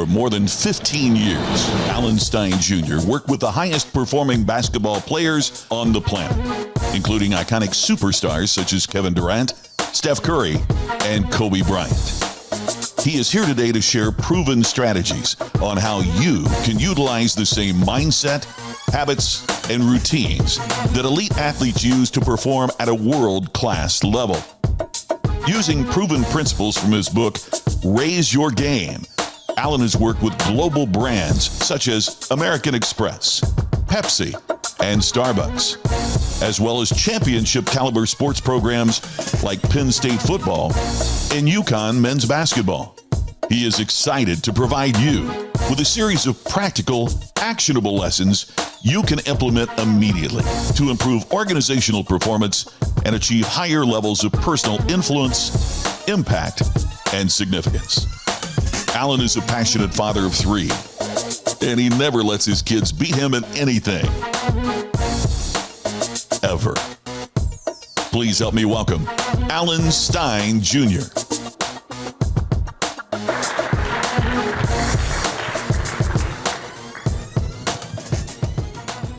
For more than 15 years, Alan Stein Jr. worked with the highest performing basketball players on the planet, including iconic superstars such as Kevin Durant, Steph Curry, and Kobe Bryant. He is here today to share proven strategies on how you can utilize the same mindset, habits, and routines that elite athletes use to perform at a world-class level. Using proven principles from his book, Raise Your Game, Alan has worked with global brands such as American Express, Pepsi, and Starbucks, as well as championship caliber sports programs like Penn State football and UConn men's basketball. He is excited to provide you with a series of practical, actionable lessons you can implement immediately to improve organizational performance and achieve higher levels of personal influence, impact, and significance. Alan is a passionate father of 3, and he never lets his kids beat him in anything. Ever. Please help me welcome Alan Stein Jr.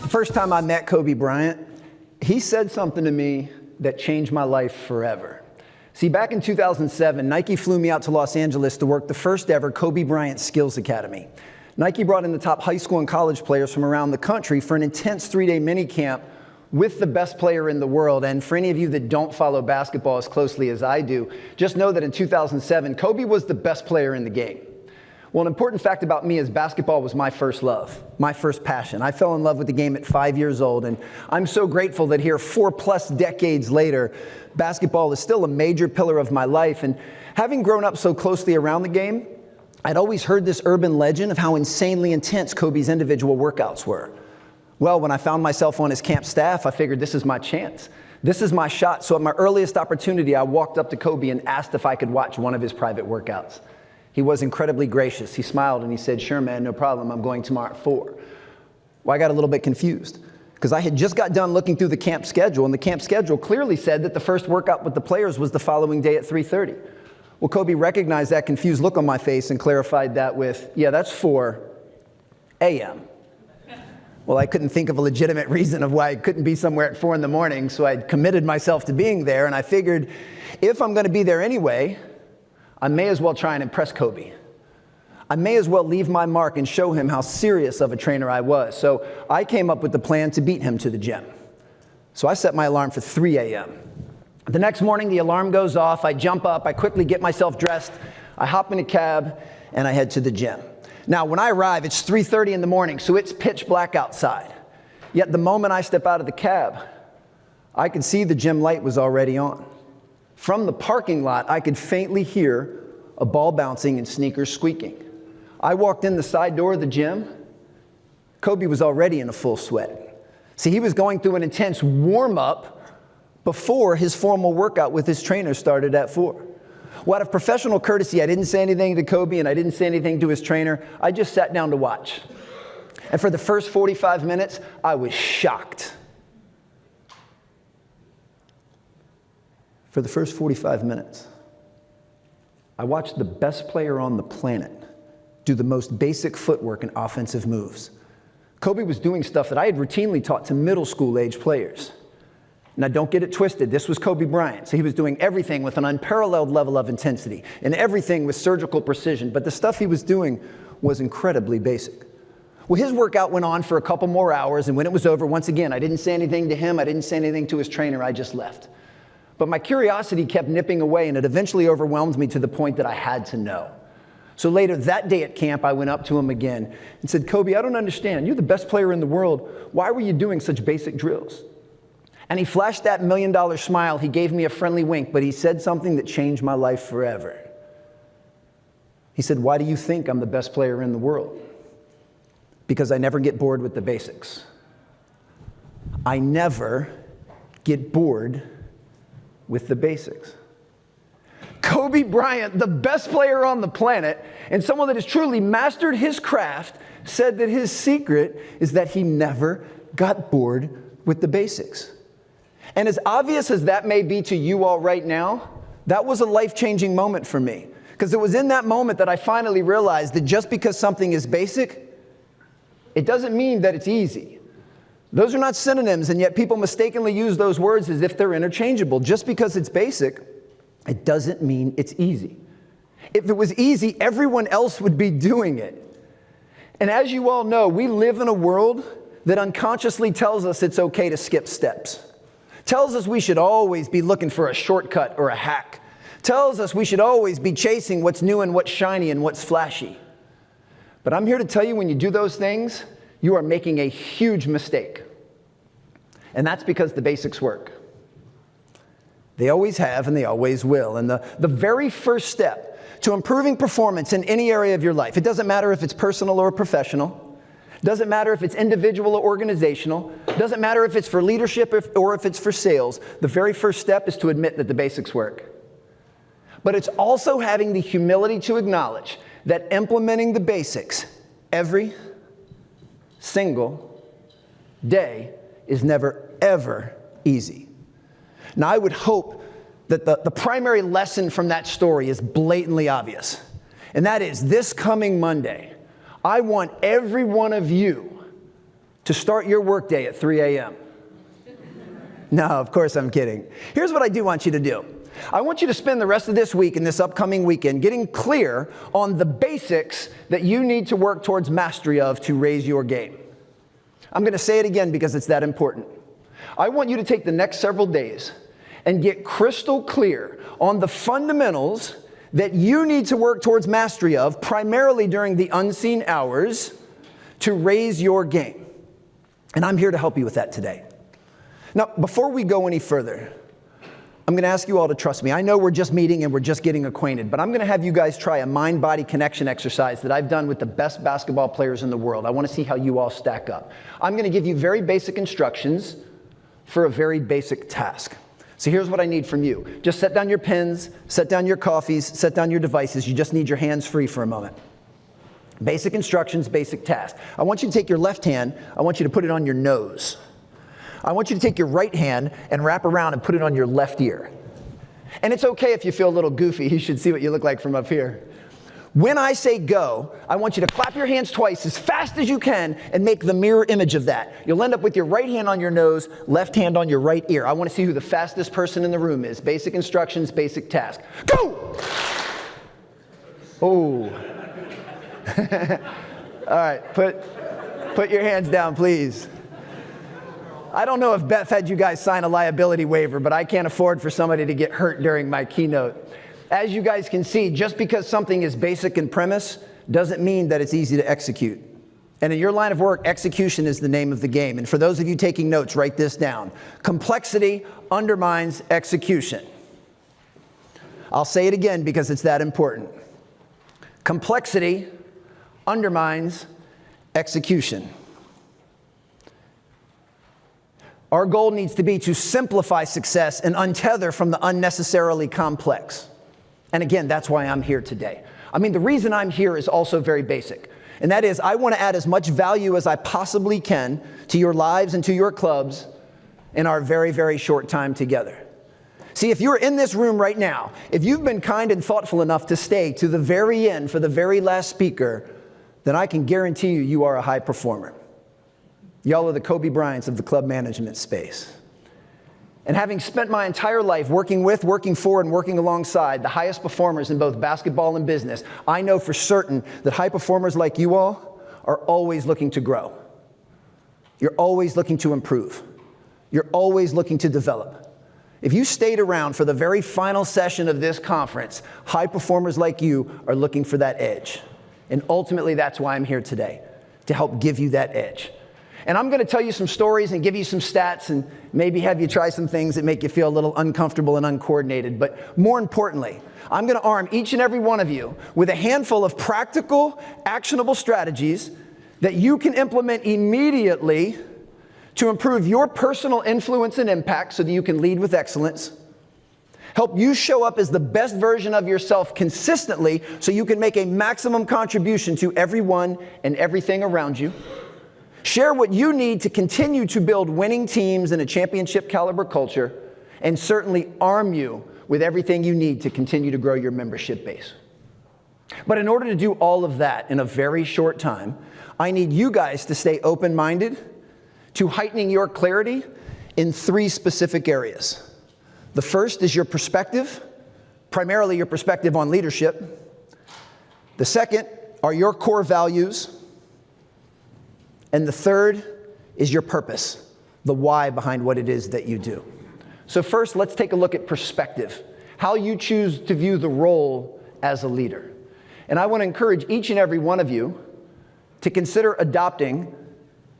The first time I met Kobe Bryant, he said something to me that changed my life forever. See, back in 2007, Nike flew me out to Los Angeles to work the first ever Kobe Bryant Skills Academy. Nike brought in the top high school and college players from around the country for an intense 3-day mini camp with the best player in the world. And for any of you that don't follow basketball as closely as I do, just know that in 2007, Kobe was the best player in the game. Well, an important fact about me is basketball was my first love, my first passion. I fell in love with the game at 5 years old, and I'm so grateful that here 4+ decades later, basketball is still a major pillar of my life. And having grown up so closely around the game, I'd always heard this urban legend of how insanely intense Kobe's individual workouts were. Well, when I found myself on his camp staff, I figured this is my chance. This is my shot. So at my earliest opportunity, I walked up to Kobe and asked if I could watch one of his private workouts. He was incredibly gracious. He smiled and he said, "Sure, man, no problem. I'm going tomorrow at 4. Well, I got a little bit confused because I had just got done looking through the camp schedule, and the camp schedule clearly said that the first workout with the players was the following day at 3:30. Well, Kobe recognized that confused look on my face and clarified that with, "Yeah, that's 4 a.m. Well, I couldn't think of a legitimate reason of why I couldn't be somewhere at 4 in the morning, so I'd committed myself to being there, and I figured if I'm going to be there anyway, I may as well try and impress Kobe. I may as well leave my mark and show him how serious of a trainer I was. So I came up with the plan to beat him to the gym. So I set my alarm for 3 a.m. The next morning, the alarm goes off. I jump up. I quickly get myself dressed. I hop in a cab, and I head to the gym. Now, when I arrive, it's 3:30 in the morning, so it's pitch black outside. Yet the moment I step out of the cab, I could see the gym light was already on. From the parking lot, I could faintly hear a ball bouncing and sneakers squeaking. I walked in the side door of the gym. Kobe was already in a full sweat. See, he was going through an intense warm-up before his formal workout with his trainer started at 4. Well, out of professional courtesy, I didn't say anything to Kobe and I didn't say anything to his trainer. I just sat down to watch. And for the first 45 minutes, I was shocked. For the first 45 minutes, I watched the best player on the planet do the most basic footwork and offensive moves. Kobe was doing stuff that I had routinely taught to middle school age players. Now, don't get it twisted. This was Kobe Bryant. So he was doing everything with an unparalleled level of intensity and everything with surgical precision. But the stuff he was doing was incredibly basic. Well, his workout went on for a couple more hours. And when it was over, once again, I didn't say anything to him. I didn't say anything to his trainer. I just left. But my curiosity kept nipping away, and it eventually overwhelmed me to the point that I had to know. So later that day at camp, I went up to him again and said, "Kobe, I don't understand. You're the best player in the world. Why were you doing such basic drills?" And he flashed that $1 million smile. He gave me a friendly wink, but he said something that changed my life forever. He said, "Why do you think I'm the best player in the world?" Because I never get bored with the basics. I never get bored with the basics. Kobe Bryant, the best player on the planet, and someone that has truly mastered his craft, said that his secret is that he never got bored with the basics. And as obvious as that may be to you all right now, that was a life-changing moment for me. Because it was in that moment that I finally realized that just because something is basic, it doesn't mean that it's easy. Those are not synonyms, and yet people mistakenly use those words as if they're interchangeable. Just because it's basic, it doesn't mean it's easy. If it was easy, everyone else would be doing it. And as you all know, we live in a world that unconsciously tells us it's okay to skip steps. Tells us we should always be looking for a shortcut or a hack. Tells us we should always be chasing what's new and what's shiny and what's flashy. But I'm here to tell you, when you do those things, you are making a huge mistake. And that's because the basics work. They always have and they always will. And the very first step to improving performance in any area of your life, it doesn't matter if it's personal or professional, doesn't matter if it's individual or organizational, doesn't matter if it's for leadership or if it's for sales, the very first step is to admit that the basics work. But it's also having the humility to acknowledge that implementing the basics every single day is never, ever easy. Now, I would hope that the primary lesson from that story is blatantly obvious. And that is, this coming Monday, I want every one of you to start your workday at 3 a.m. No, of course I'm kidding. Here's what I do want you to do. I want you to spend the rest of this week and this upcoming weekend getting clear on the basics that you need to work towards mastery of to raise your game. I'm going to say it again because it's that important. I want you to take the next several days and get crystal clear on the fundamentals that you need to work towards mastery of, primarily during the unseen hours, to raise your game. And I'm here to help you with that today. Now, before we go any further, I'm going to ask you all to trust me. I know we're just meeting and we're just getting acquainted, but I'm going to have you guys try a mind-body connection exercise that I've done with the best basketball players in the world. I want to see how you all stack up. I'm going to give you very basic instructions for a very basic task. So here's what I need from you. Just set down your pens, set down your coffees, set down your devices. You just need your hands free for a moment. Basic instructions, basic task. I want you to take your left hand, I want you to put it on your nose. I want you to take your right hand and wrap around and put it on your left ear. And it's okay if you feel a little goofy. You should see what you look like from up here. When I say go, I want you to clap your hands twice as fast as you can and make the mirror image of that. You'll end up with your right hand on your nose, left hand on your right ear. I want to see who the fastest person in the room is. Basic instructions, basic task. Go! Oh. All right, put your hands down, please. I don't know if Beth had you guys sign a liability waiver, but I can't afford for somebody to get hurt during my keynote. As you guys can see, just because something is basic in premise doesn't mean that it's easy to execute. And in your line of work, execution is the name of the game. And for those of you taking notes, write this down. Complexity undermines execution. I'll say it again because it's that important. Complexity undermines execution. Our goal needs to be to simplify success and untether from the unnecessarily complex. And again, that's why I'm here today. I mean, the reason I'm here is also very basic. And that is, I want to add as much value as I possibly can to your lives and to your clubs in our very, very short time together. See, if you're in this room right now, if you've been kind and thoughtful enough to stay to the very end for the very last speaker, then I can guarantee you, you are a high performer. Y'all are the Kobe Bryants of the club management space. And having spent my entire life working with, working for, and working alongside the highest performers in both basketball and business, I know for certain that high performers like you all are always looking to grow. You're always looking to improve. You're always looking to develop. If you stayed around for the very final session of this conference, high performers like you are looking for that edge. And ultimately, that's why I'm here today, to help give you that edge. And I'm going to tell you some stories and give you some stats and maybe have you try some things that make you feel a little uncomfortable and uncoordinated. But more importantly, I'm going to arm each and every one of you with a handful of practical, actionable strategies that you can implement immediately to improve your personal influence and impact so that you can lead with excellence. Help you show up as the best version of yourself consistently so you can make a maximum contribution to everyone and everything around you. Share what you need to continue to build winning teams in a championship caliber culture, and certainly arm you with everything you need to continue to grow your membership base. But in order to do all of that in a very short time, I need you guys to stay open-minded to heightening your clarity in 3 specific areas. The first is your perspective, primarily your perspective on leadership. The second are your core values. And the third is your purpose, the why behind what it is that you do. So first, let's take a look at perspective, how you choose to view the role as a leader. And I want to encourage each and every one of you to consider adopting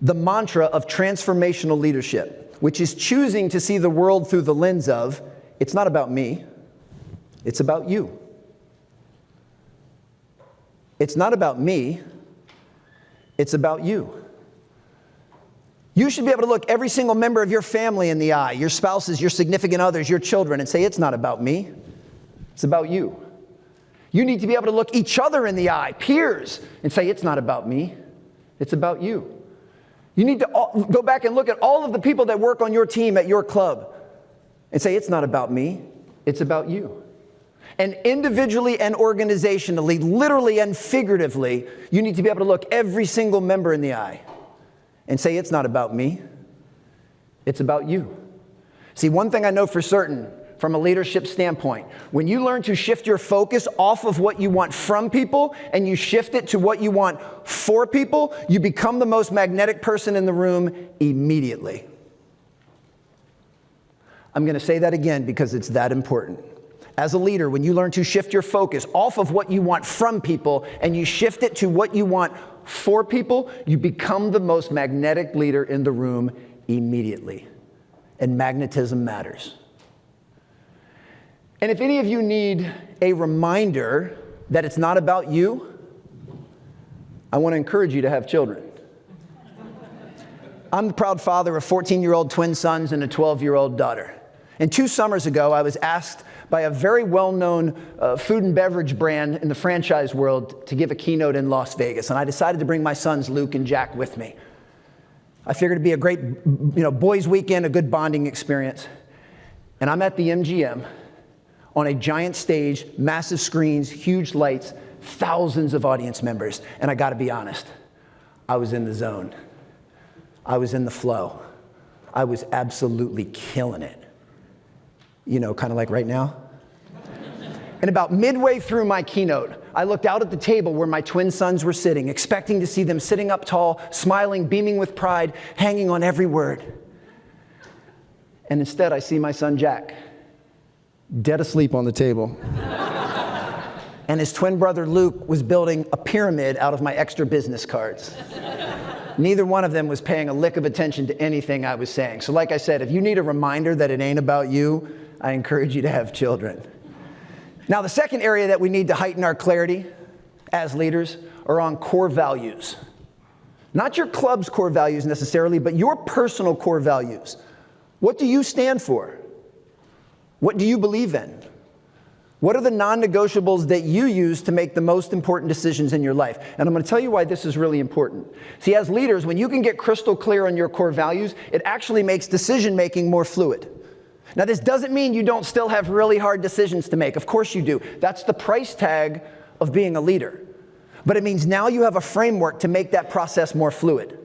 the mantra of transformational leadership, which is choosing to see the world through the lens of, it's not about me, it's about you. It's not about me, it's about you. You should be able to look every single member of your family in the eye, your spouses, your significant others, your children, and say, it's not about me, it's about you. You need to be able to look each other in the eye, peers, and say, it's not about me, it's about you. You need to go back and look at all of the people that work on your team at your club and say, it's not about me, it's about you. And individually and organizationally, literally and figuratively, you need to be able to look every single member in the eye and say, it's not about me, it's about you. See, one thing I know for certain from a leadership standpoint, when you learn to shift your focus off of what you want from people and you shift it to what you want for people, you become the most magnetic person in the room immediately. I'm going to say that again because it's that important. As a leader, when you learn to shift your focus off of what you want from people and you shift it to what you want for people, you become the most magnetic leader in the room immediately. And magnetism matters. And if any of you need a reminder that it's not about you, I want to encourage you to have children. I'm the proud father of 14-year-old twin sons and a 12-year-old daughter. And 2 summers ago, I was asked by a very well-known food and beverage brand in the franchise world to give a keynote in Las Vegas. And I decided to bring my sons, Luke and Jack, with me. I figured it'd be a great, boys' weekend, a good bonding experience. And I'm at the MGM on a giant stage, massive screens, huge lights, thousands of audience members. And I got to be honest, I was in the zone. I was in the flow. I was absolutely killing it. Kind of like right now. And about midway through my keynote, I looked out at the table where my twin sons were sitting, expecting to see them sitting up tall, smiling, beaming with pride, hanging on every word. And instead, I see my son Jack, dead asleep on the table. And his twin brother Luke was building a pyramid out of my extra business cards. Neither one of them was paying a lick of attention to anything I was saying. So like I said, if you need a reminder that it ain't about you, I encourage you to have children. Now, the second area that we need to heighten our clarity as leaders are on core values. Not your club's core values necessarily, but your personal core values. What do you stand for? What do you believe in? What are the non-negotiables that you use to make the most important decisions in your life? And I'm going to tell you why this is really important. See, as leaders, when you can get crystal clear on your core values, it actually makes decision-making more fluid. Now, this doesn't mean you don't still have really hard decisions to make. Of course you do. That's the price tag of being a leader. But it means now you have a framework to make that process more fluid.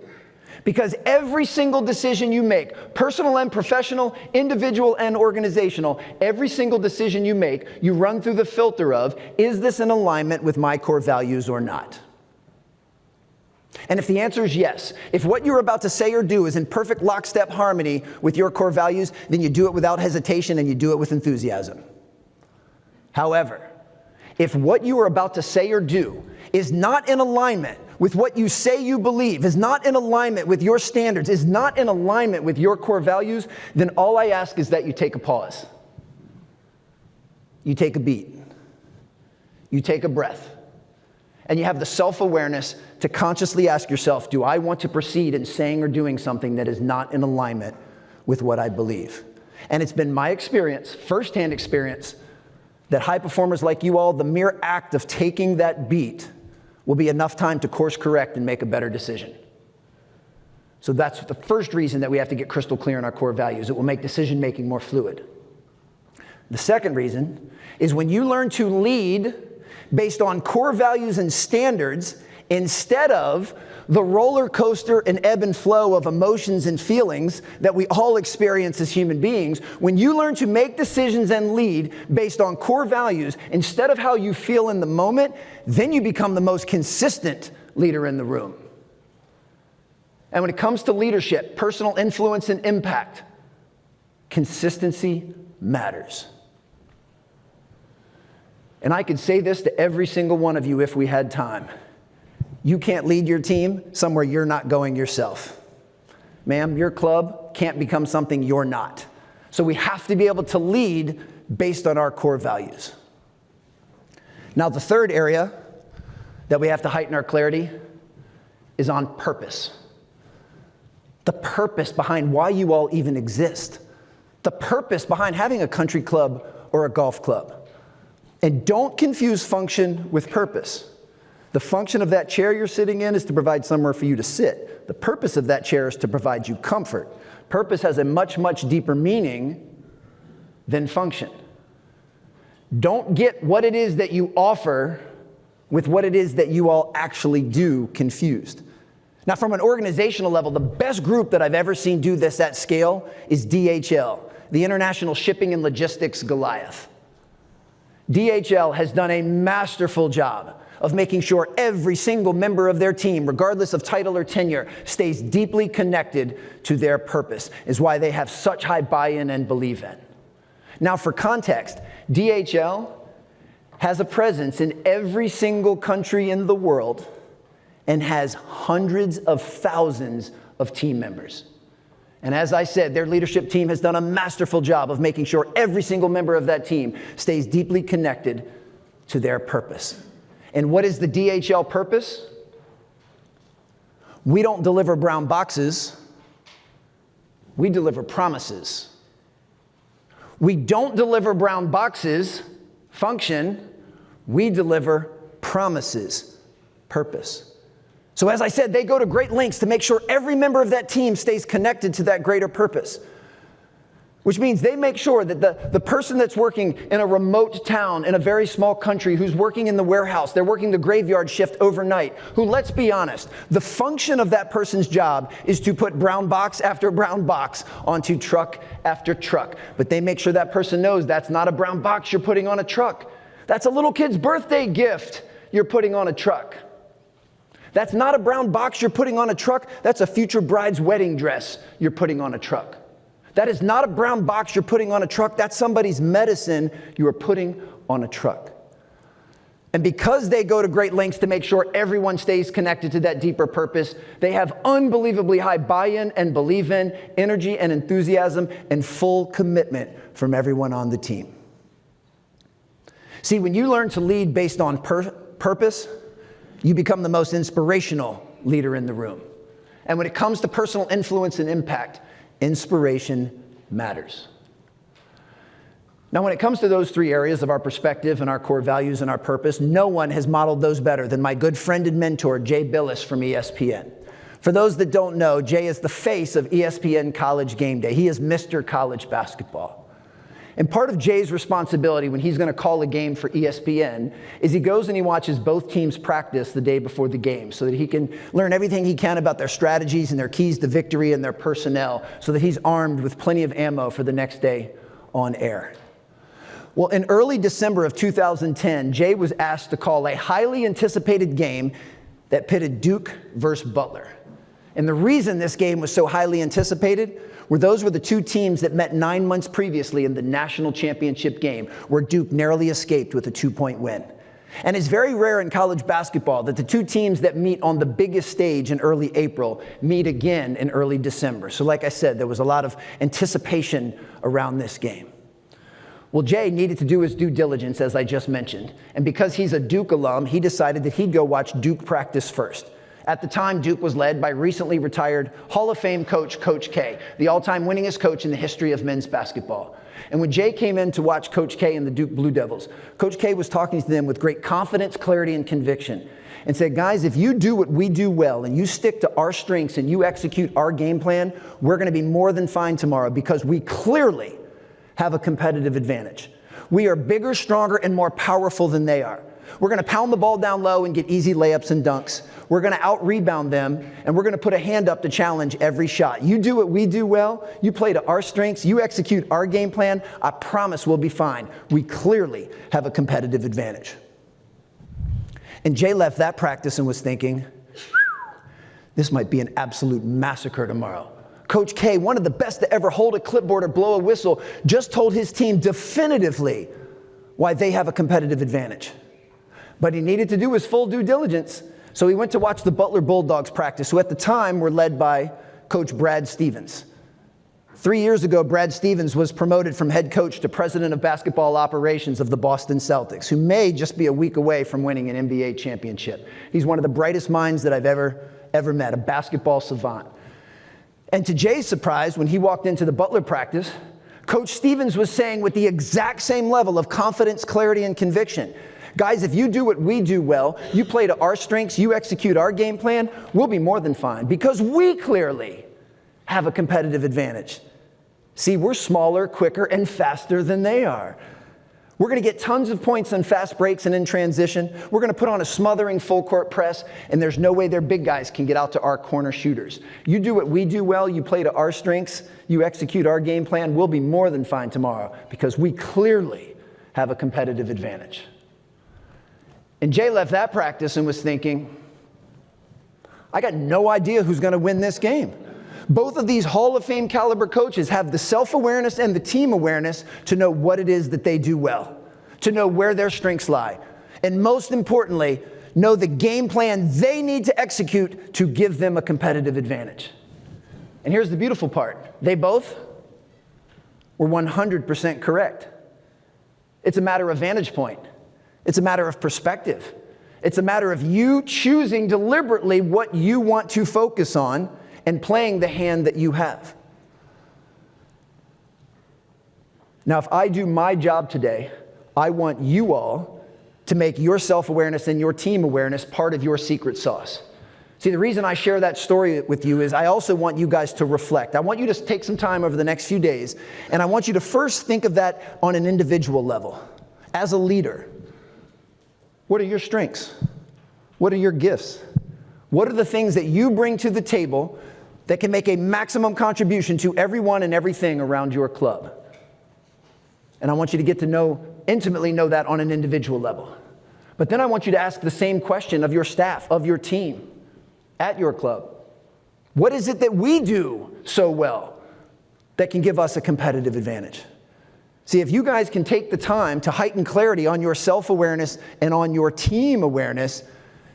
Because every single decision you make, personal and professional, individual and organizational, every single decision you make, you run through the filter of, is this in alignment with my core values or not? And if the answer is yes, if what you're about to say or do is in perfect lockstep harmony with your core values, then you do it without hesitation and you do it with enthusiasm. However, if what you are about to say or do is not in alignment with what you say you believe, is not in alignment with your standards, is not in alignment with your core values, then all I ask is that you take a pause. You take a beat. You take a breath. And you have the self-awareness to consciously ask yourself, do I want to proceed in saying or doing something that is not in alignment with what I believe? And it's been my experience, firsthand experience, that high performers like you all, the mere act of taking that beat will be enough time to course correct and make a better decision. So that's the first reason that we have to get crystal clear on our core values. It will make decision making more fluid. The second reason is when you learn to lead based on core values and standards instead of the roller coaster and ebb and flow of emotions and feelings that we all experience as human beings. When you learn to make decisions and lead based on core values instead of how you feel in the moment, then you become the most consistent leader in the room. And when it comes to leadership, personal influence and impact, consistency matters. And I could say this to every single one of you if we had time. You can't lead your team somewhere you're not going yourself. Ma'am, your club can't become something you're not. So we have to be able to lead based on our core values. Now, the third area that we have to heighten our clarity is on purpose. The purpose behind why you all even exist. The purpose behind having a country club or a golf club. And don't confuse function with purpose. The function of that chair you're sitting in is to provide somewhere for you to sit. The purpose of that chair is to provide you comfort. Purpose has a much, much deeper meaning than function. Don't get what it is that you offer with what it is that you all actually do confused. Now, from an organizational level, the best group that I've ever seen do this at scale is DHL, the International Shipping and Logistics Goliath. DHL has done a masterful job of making sure every single member of their team, regardless of title or tenure, stays deeply connected to their purpose, is why they have such high buy-in and believe in. Now, for context, DHL has a presence in every single country in the world and has hundreds of thousands of team members. And as I said, their leadership team has done a masterful job of making sure every single member of that team stays deeply connected to their purpose. And what is the DHL purpose? We don't deliver brown boxes. We deliver promises. We don't deliver brown boxes, function. We deliver promises, purpose. So as I said, they go to great lengths to make sure every member of that team stays connected to that greater purpose. Which means they make sure that the person that's working in a remote town in a very small country, who's working in the warehouse, they're working the graveyard shift overnight, who, let's be honest, the function of that person's job is to put brown box after brown box onto truck after truck. But they make sure that person knows that's not a brown box you're putting on a truck. That's a little kid's birthday gift you're putting on a truck. That's not a brown box you're putting on a truck. That's a future bride's wedding dress you're putting on a truck. That is not a brown box you're putting on a truck. That's somebody's medicine you are putting on a truck. And because they go to great lengths to make sure everyone stays connected to that deeper purpose, they have unbelievably high buy-in and believe in, energy and enthusiasm, and full commitment from everyone on the team. See, when you learn to lead based on purpose, you become the most inspirational leader in the room. And when it comes to personal influence and impact, inspiration matters. Now, when it comes to those three areas of our perspective and our core values and our purpose, no one has modeled those better than my good friend and mentor, Jay Billis from ESPN. For those that don't know, Jay is the face of ESPN College Game Day. He is Mr. College Basketball. And part of Jay's responsibility when he's going to call a game for ESPN is he goes and he watches both teams practice the day before the game so that he can learn everything he can about their strategies and their keys to victory and their personnel so that he's armed with plenty of ammo for the next day on air. Well, in early December of 2010, Jay was asked to call a highly anticipated game that pitted Duke versus Butler. And the reason this game was so highly anticipated those were the two teams that met 9 months previously in the national championship game, where Duke narrowly escaped with a 2-point win. And it's very rare in college basketball that the two teams that meet on the biggest stage in early April meet again in early December. So like I said, there was a lot of anticipation around this game. Well, Jay needed to do his due diligence, as I just mentioned. And because he's a Duke alum, he decided that he'd go watch Duke practice first. At the time, Duke was led by recently retired Hall of Fame coach, Coach K, the all-time winningest coach in the history of men's basketball. And when Jay came in to watch Coach K and the Duke Blue Devils, Coach K was talking to them with great confidence, clarity, and conviction, and said, guys, if you do what we do well and you stick to our strengths and you execute our game plan, we're going to be more than fine tomorrow because we clearly have a competitive advantage. We are bigger, stronger, and more powerful than they are. We're going to pound the ball down low and get easy layups and dunks. We're going to out-rebound them, and we're going to put a hand up to challenge every shot. You do what we do well. You play to our strengths. You execute our game plan. I promise we'll be fine. We clearly have a competitive advantage. And Jay left that practice and was thinking, this might be an absolute massacre tomorrow. Coach K, one of the best to ever hold a clipboard or blow a whistle, just told his team definitively why they have a competitive advantage. But he needed to do his full due diligence, so he went to watch the Butler Bulldogs practice, who at the time were led by Coach Brad Stevens. 3 years ago, Brad Stevens was promoted from head coach to president of basketball operations of the Boston Celtics, who may just be a week away from winning an NBA championship. He's one of the brightest minds that I've ever met, a basketball savant. And to Jay's surprise, when he walked into the Butler practice, Coach Stevens was saying with the exact same level of confidence, clarity, and conviction, guys, if you do what we do well, you play to our strengths, you execute our game plan, we'll be more than fine because we clearly have a competitive advantage. See, we're smaller, quicker, and faster than they are. We're going to get tons of points on fast breaks and in transition. We're going to put on a smothering full court press, and there's no way their big guys can get out to our corner shooters. You do what we do well, you play to our strengths, you execute our game plan, we'll be more than fine tomorrow because we clearly have a competitive advantage. And Jay left that practice and was thinking, I got no idea who's going to win this game. Both of these Hall of Fame caliber coaches have the self-awareness and the team awareness to know what it is that they do well, to know where their strengths lie, and most importantly, know the game plan they need to execute to give them a competitive advantage. And here's the beautiful part. They both were 100% correct. It's a matter of vantage point. It's a matter of perspective. It's a matter of you choosing deliberately what you want to focus on and playing the hand that you have. Now, if I do my job today, I want you all to make your self-awareness and your team awareness part of your secret sauce. See, the reason I share that story with you is I also want you guys to reflect. I want you to take some time over the next few days, and I want you to first think of that on an individual level. As a leader, what are your strengths? What are your gifts? What are the things that you bring to the table that can make a maximum contribution to everyone and everything around your club? And I want you to get to intimately know that on an individual level. But then I want you to ask the same question of your staff, of your team, at your club. What is it that we do so well that can give us a competitive advantage? See, if you guys can take the time to heighten clarity on your self-awareness and on your team awareness,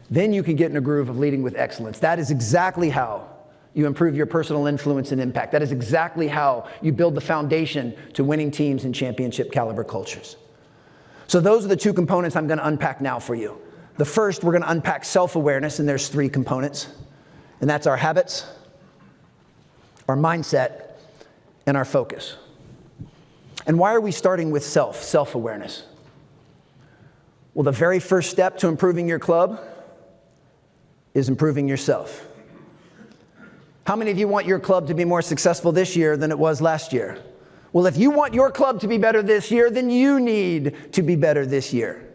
then you can get in a groove of leading with excellence. That is exactly how you improve your personal influence and impact. That is exactly how you build the foundation to winning teams and championship caliber cultures. So those are the two components I'm going to unpack now for you. The first, we're going to unpack self-awareness, and there's 3 components. And that's our habits, our mindset, and our focus. And why are we starting with self-awareness? Well, the very first step to improving your club is improving yourself. How many of you want your club to be more successful this year than it was last year? Well, if you want your club to be better this year, then you need to be better this year.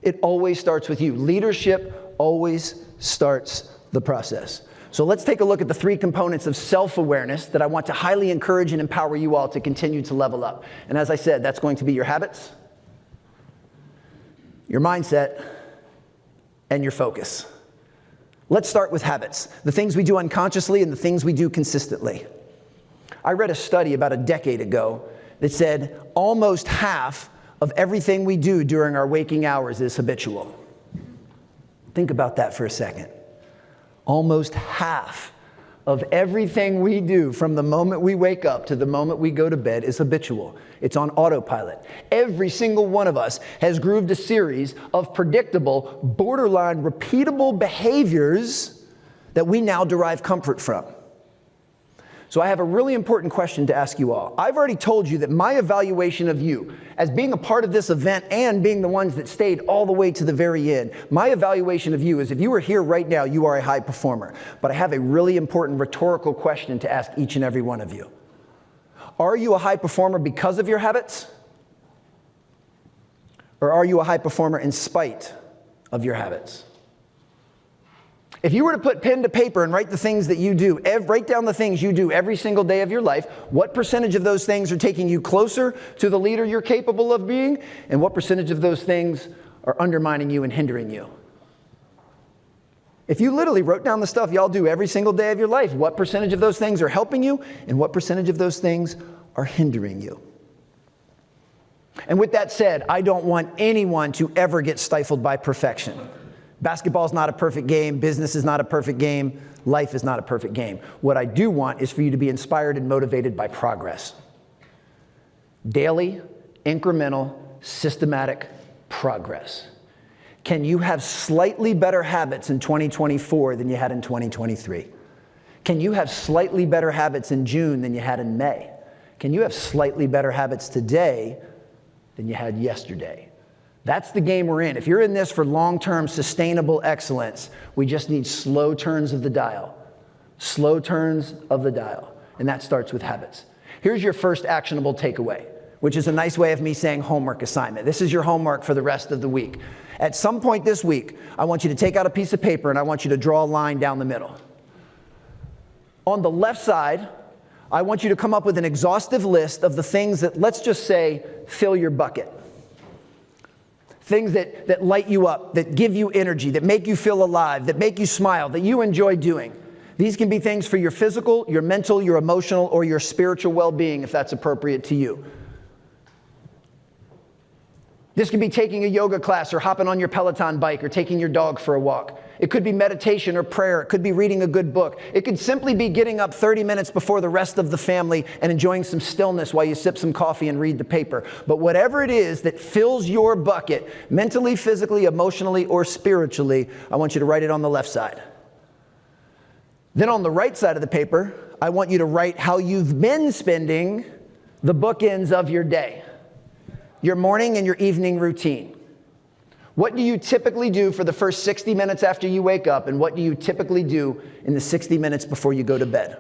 It always starts with you. Leadership always starts the process. So let's take a look at the 3 components of self-awareness that I want to highly encourage and empower you all to continue to level up. And as I said, that's going to be your habits, your mindset, and your focus. Let's start with habits, the things we do unconsciously and the things we do consistently. I read a study about a decade ago that said almost half of everything we do during our waking hours is habitual. Think about that for a second. Almost half of everything we do from the moment we wake up to the moment we go to bed is habitual. It's on autopilot. Every single one of us has grooved a series of predictable, borderline repeatable behaviors that we now derive comfort from. So I have a really important question to ask you all. I've already told you that my evaluation of you as being a part of this event and being the ones that stayed all the way to the very end, my evaluation of you is if you are here right now, you are a high performer. But I have a really important rhetorical question to ask each and every one of you. Are you a high performer because of your habits? Or are you a high performer in spite of your habits? If you were to put pen to paper and write the things that you do, write down the things you do every single day of your life, what percentage of those things are taking you closer to the leader you're capable of being, and what percentage of those things are undermining you and hindering you? If you literally wrote down the stuff y'all do every single day of your life, what percentage of those things are helping you, and what percentage of those things are hindering you? And with that said, I don't want anyone to ever get stifled by perfection. Basketball is not a perfect game. Business is not a perfect game. Life is not a perfect game. What I do want is for you to be inspired and motivated by progress. Daily, incremental, systematic progress. Can you have slightly better habits in 2024 than you had in 2023? Can you have slightly better habits in June than you had in May? Can you have slightly better habits today than you had yesterday? That's the game we're in. If you're in this for long-term sustainable excellence, we just need slow turns of the dial. Slow turns of the dial. And that starts with habits. Here's your first actionable takeaway, which is a nice way of me saying homework assignment. This is your homework for the rest of the week. At some point this week, I want you to take out a piece of paper and I want you to draw a line down the middle. On the left side, I want you to come up with an exhaustive list of the things that, let's just say, fill your bucket. Things that light you up, that give you energy, that make you feel alive, that make you smile, that you enjoy doing. These can be things for your physical, your mental, your emotional, or your spiritual well-being, if that's appropriate to you. This could be taking a yoga class or hopping on your Peloton bike or taking your dog for a walk. It could be meditation or prayer. It could be reading a good book. It could simply be getting up 30 minutes before the rest of the family and enjoying some stillness while you sip some coffee and read the paper. But whatever it is that fills your bucket, mentally, physically, emotionally, or spiritually, I want you to write it on the left side. Then on the right side of the paper, I want you to write how you've been spending the bookends of your day. Your morning and your evening routine. What do you typically do for the first 60 minutes after you wake up, and what do you typically do in the 60 minutes before you go to bed?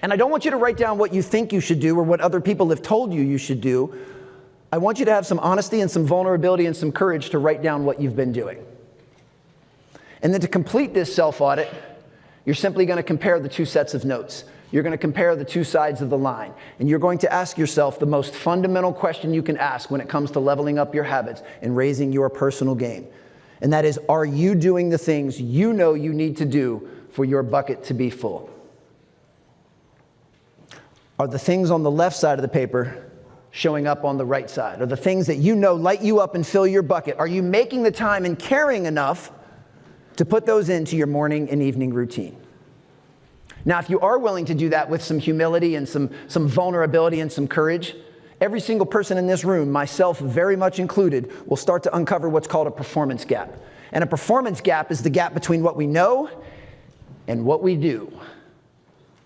And I don't want you to write down what you think you should do or what other people have told you you should do. I want you to have some honesty and some vulnerability and some courage to write down what you've been doing. And then to complete this self-audit, you're simply going to compare the two sets of notes. You're going to compare the two sides of the line, and you're going to ask yourself the most fundamental question you can ask when it comes to leveling up your habits and raising your personal game. And that is, are you doing the things you know you need to do for your bucket to be full? Are the things on the left side of the paper showing up on the right side? Are the things that you know light you up and fill your bucket? Are you making the time and caring enough to put those into your morning and evening routine? Now, if you are willing to do that with some humility and some vulnerability and some courage, every single person in this room, myself very much included, will start to uncover what's called a performance gap. And a performance gap is the gap between what we know and what we do.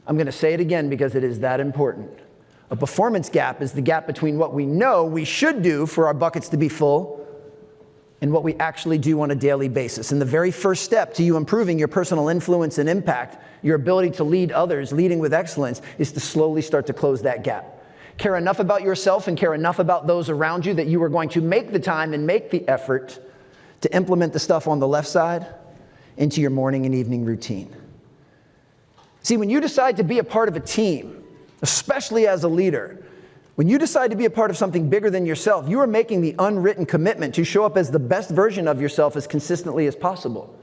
I'm going to say it again because it is that important. A performance gap is the gap between what we know we should do for our buckets to be full and what we actually do on a daily basis. And the very first step to you improving your personal influence and impact, your ability to lead others, leading with excellence, is to slowly start to close that gap. Care enough about yourself and care enough about those around you that you are going to make the time and make the effort to implement the stuff on the left side into your morning and evening routine. See, when you decide to be a part of a team, especially as a leader, when you decide to be a part of something bigger than yourself, you are making the unwritten commitment to show up as the best version of yourself as consistently as possible.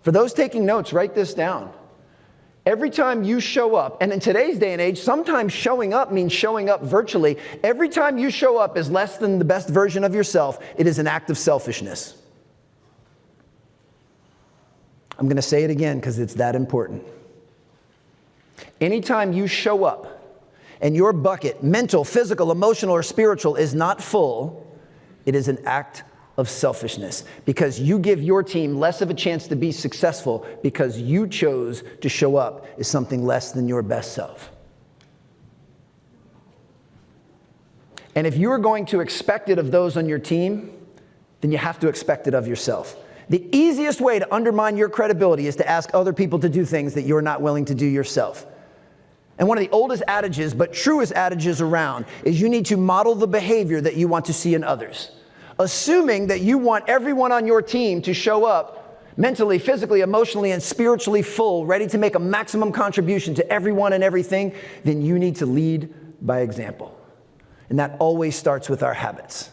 For those taking notes, write this down. Every time you show up, and in today's day and age, sometimes showing up means showing up virtually. Every time you show up as less than the best version of yourself, it is an act of selfishness. I'm going to say it again because it's that important. Anytime you show up and your bucket, mental, physical, emotional, or spiritual, is not full, it is an act of selfishness because you give your team less of a chance to be successful because you chose to show up as something less than your best self. And if you're going to expect it of those on your team, then you have to expect it of yourself. The easiest way to undermine your credibility is to ask other people to do things that you're not willing to do yourself. And one of the oldest adages, but truest adages around, is you need to model the behavior that you want to see in others. assuming that you want everyone on your team to show up mentally, physically, emotionally, and spiritually full, ready to make a maximum contribution to everyone and everything, then you need to lead by example. And that always starts with our habits.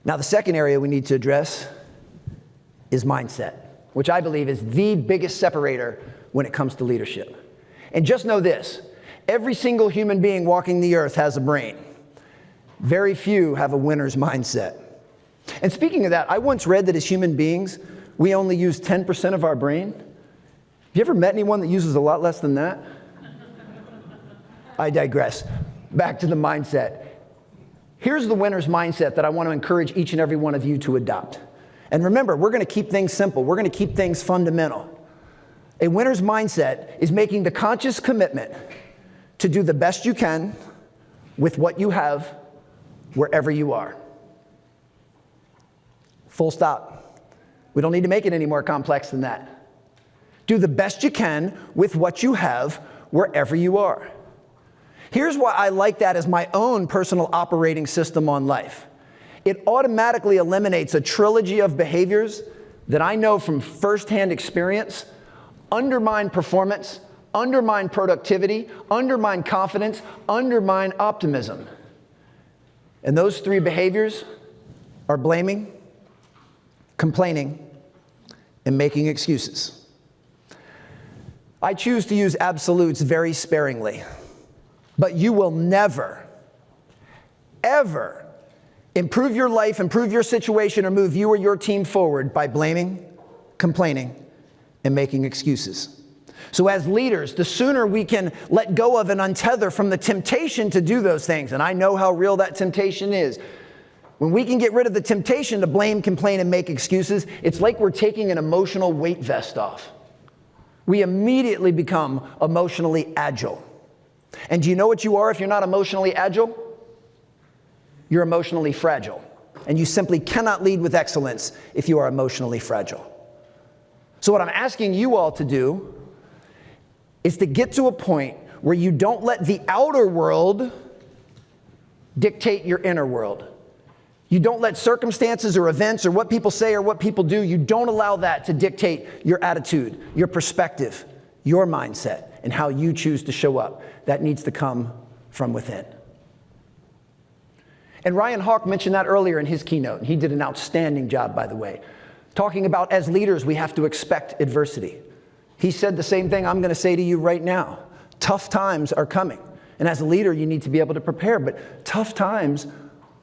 Now, the second area we need to address is mindset, which I believe is the biggest separator when it comes to leadership. And just know this, every single human being walking the earth has a brain. Very few have a winner's mindset. And speaking of that, I once read that as human beings, we only use 10% of our brain. Have you ever met anyone that uses a lot less than that? I digress. Back to the mindset. Here's the winner's mindset that I want to encourage each and every one of you to adopt. And remember, we're going to keep things simple. We're going to keep things fundamental. A winner's mindset is making the conscious commitment to do the best you can with what you have wherever you are. Full stop. We don't need to make it any more complex than that. Do the best you can with what you have wherever you are. Here's why I like that as my own personal operating system on life. It automatically eliminates a trilogy of behaviors that I know from firsthand experience undermine performance, undermine productivity, undermine confidence, undermine optimism. And those three behaviors are blaming, complaining, and making excuses. I choose to use absolutes very sparingly, but you will never, ever improve your life, improve your situation, or move you or your team forward by blaming, complaining, and making excuses. So as leaders, the sooner we can let go of and untether from the temptation to do those things, and I know how real that temptation is. When we can get rid of the temptation to blame, complain, and make excuses, it's like we're taking an emotional weight vest off. We immediately become emotionally agile. And do you know what you are if you're not emotionally agile? You're emotionally fragile. And you simply cannot lead with excellence if you are emotionally fragile. So what I'm asking you all to do is to get to a point where you don't let the outer world dictate your inner world. You don't let circumstances or events or what people say or what people do, you don't allow that to dictate your attitude, your perspective, your mindset, and how you choose to show up. That needs to come from within. And Ryan Hawk mentioned that earlier in his keynote, and he did an outstanding job, by the way, talking about as leaders we have to expect adversity. He said the same thing I'm going to say to you right now. Tough times are coming. And as a leader, you need to be able to prepare, but tough times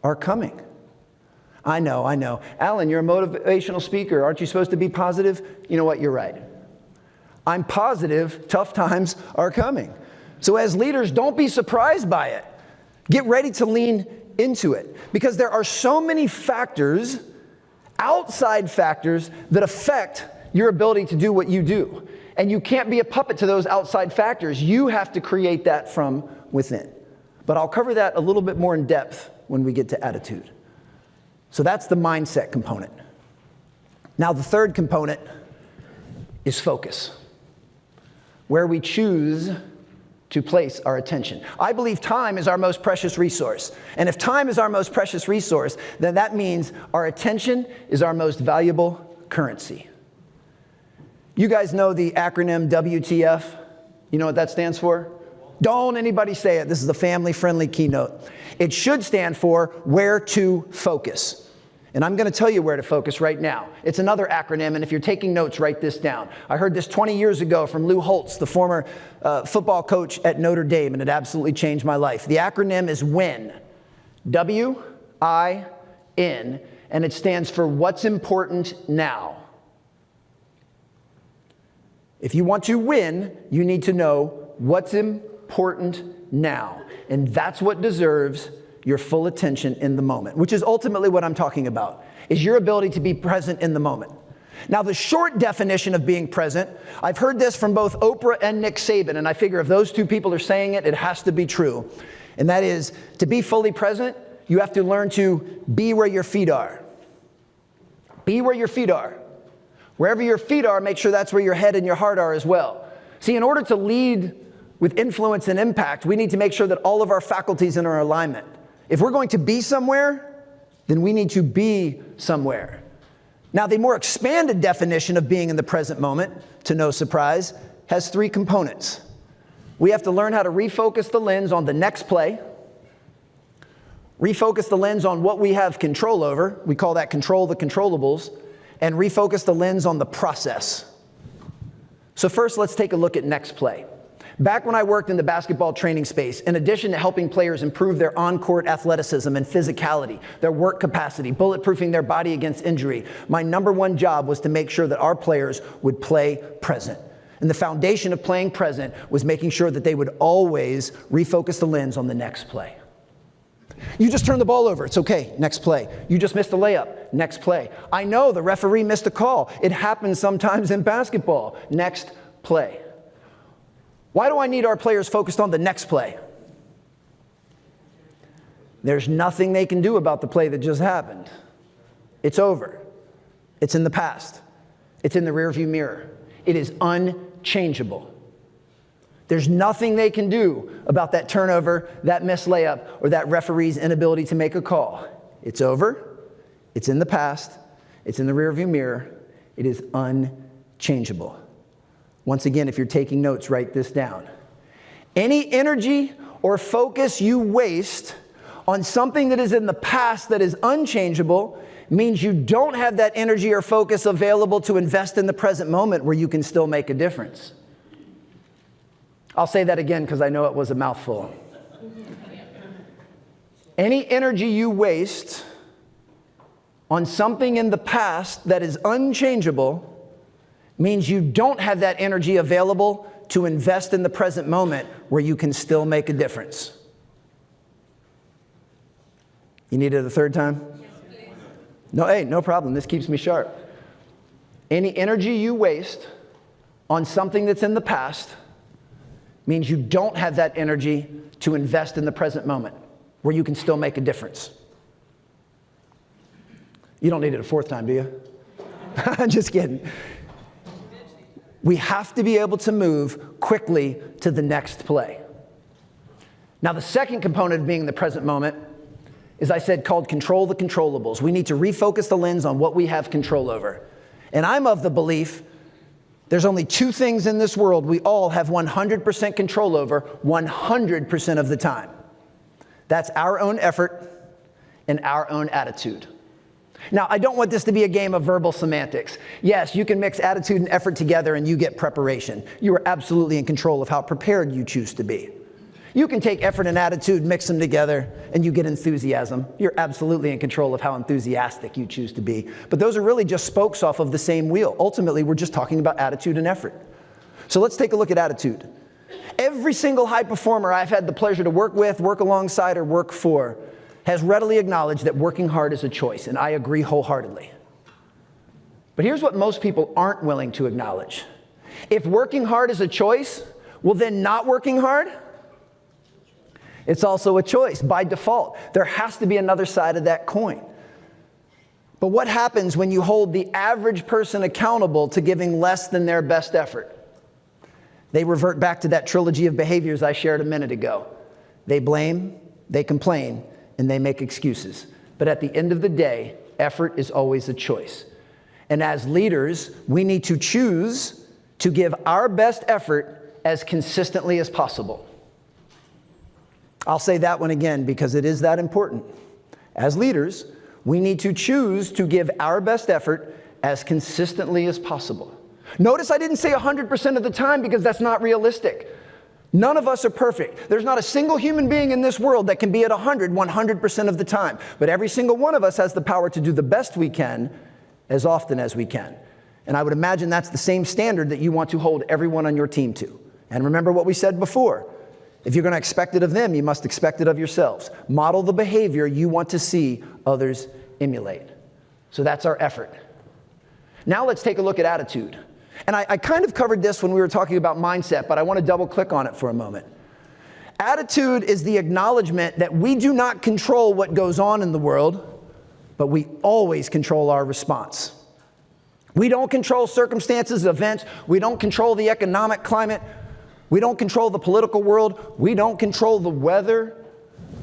are coming. I know. Alan, you're a motivational speaker. Aren't you supposed to be positive? You know what? You're right. I'm positive tough times are coming. So as leaders, don't be surprised by it. Get ready to lean into it, because there are so many factors, outside factors, that affect your ability to do what you do. And you can't be a puppet to those outside factors. You have to create that from within. But I'll cover that a little bit more in depth when we get to attitude. So that's the mindset component. Now the third component is focus, where we choose to place our attention. I believe time is our most precious resource. And if time is our most precious resource, then that means our attention is our most valuable currency. You guys know the acronym WTF? You know what that stands for? Don't anybody say it. This is a family-friendly keynote. It should stand for where to focus. And I'm going to tell you where to focus right now. It's another acronym, and if you're taking notes, write this down. I heard this 20 years ago from Lou Holtz, the former football coach at Notre Dame, and it absolutely changed my life. The acronym is WIN. W-I-N, and it stands for what's important now. If you want to win, you need to know what's important now. And that's what deserves your full attention in the moment, which is ultimately what I'm talking about, is your ability to be present in the moment. Now, the short definition of being present, I've heard this from both Oprah and Nick Saban, and I figure if those two people are saying it, it has to be true. And that is, to be fully present, you have to learn to be where your feet are. Be where your feet are. Wherever your feet are, make sure that's where your head and your heart are as well. See, in order to lead with influence and impact, we need to make sure that all of our faculties are in alignment. If we're going to be somewhere, then we need to be somewhere. Now, the more expanded definition of being in the present moment, to no surprise, has 3 components. We have to learn how to refocus the lens on the next play, refocus the lens on what we have control over, we call that control the controllables, and refocus the lens on the process. So first, let's take a look at next play. Back when I worked in the basketball training space, in addition to helping players improve their on-court athleticism and physicality, their work capacity, bulletproofing their body against injury, my number one job was to make sure that our players would play present. And the foundation of playing present was making sure that they would always refocus the lens on the next play. You just turned the ball over. It's okay. Next play. You just missed a layup. Next play. I know the referee missed a call. It happens sometimes in basketball. Next play. Why do I need our players focused on the next play? There's nothing they can do about the play that just happened. It's over. It's in the past. It's in the rearview mirror. It is unchangeable. There's nothing they can do about that turnover, that missed layup, or that referee's inability to make a call. It's over. It's in the past. It's in the rearview mirror. It is unchangeable. Once again, if you're taking notes, write this down. Any energy or focus you waste on something that is in the past that is unchangeable means you don't have that energy or focus available to invest in the present moment where you can still make a difference. I'll say that again because I know it was a mouthful. Any energy you waste on something in the past that is unchangeable means you don't have that energy available to invest in the present moment where you can still make a difference. You need it a third time? No, hey, no problem. This keeps me sharp. Any energy you waste on something that's in the past means you don't have that energy to invest in the present moment where you can still make a difference. You don't need it a fourth time, do you? I'm just kidding. We have to be able to move quickly to the next play. Now, the second component of being in the present moment is, I said, called control the controllables. We need to refocus the lens on what we have control over. And I'm of the belief there's only 2 things in this world we all have 100% control over 100% of the time. That's our own effort and our own attitude. Now, I don't want this to be a game of verbal semantics. Yes, you can mix attitude and effort together and you get preparation. You are absolutely in control of how prepared you choose to be. You can take effort and attitude, mix them together, and you get enthusiasm. You're absolutely in control of how enthusiastic you choose to be. But those are really just spokes off of the same wheel. Ultimately, we're just talking about attitude and effort. So let's take a look at attitude. Every single high performer I've had the pleasure to work with, work alongside, or work for has readily acknowledged that working hard is a choice, and I agree wholeheartedly. But here's what most people aren't willing to acknowledge. If working hard is a choice, well then not working hard, it's also a choice by default. There has to be another side of that coin. But what happens when you hold the average person accountable to giving less than their best effort? They revert back to that trilogy of behaviors I shared a minute ago. They blame, they complain, and they make excuses. But at the end of the day, effort is always a choice. And as leaders, we need to choose to give our best effort as consistently as possible. I'll say that one again because it is that important. As leaders, we need to choose to give our best effort as consistently as possible. Notice I didn't say 100% of the time because that's not realistic. None of us are perfect. There's not a single human being in this world that can be at 100% of the time. But every single one of us has the power to do the best we can as often as we can. And I would imagine that's the same standard that you want to hold everyone on your team to. And remember what we said before. If you're going to expect it of them, you must expect it of yourselves. Model the behavior you want to see others emulate. So that's our effort. Now let's take a look at attitude. And I kind of covered this when we were talking about mindset, but I want to double click on it for a moment. Attitude is the acknowledgement that we do not control what goes on in the world, but we always control our response. We don't control circumstances, events. We don't control the economic climate. We don't control the political world. We don't control the weather.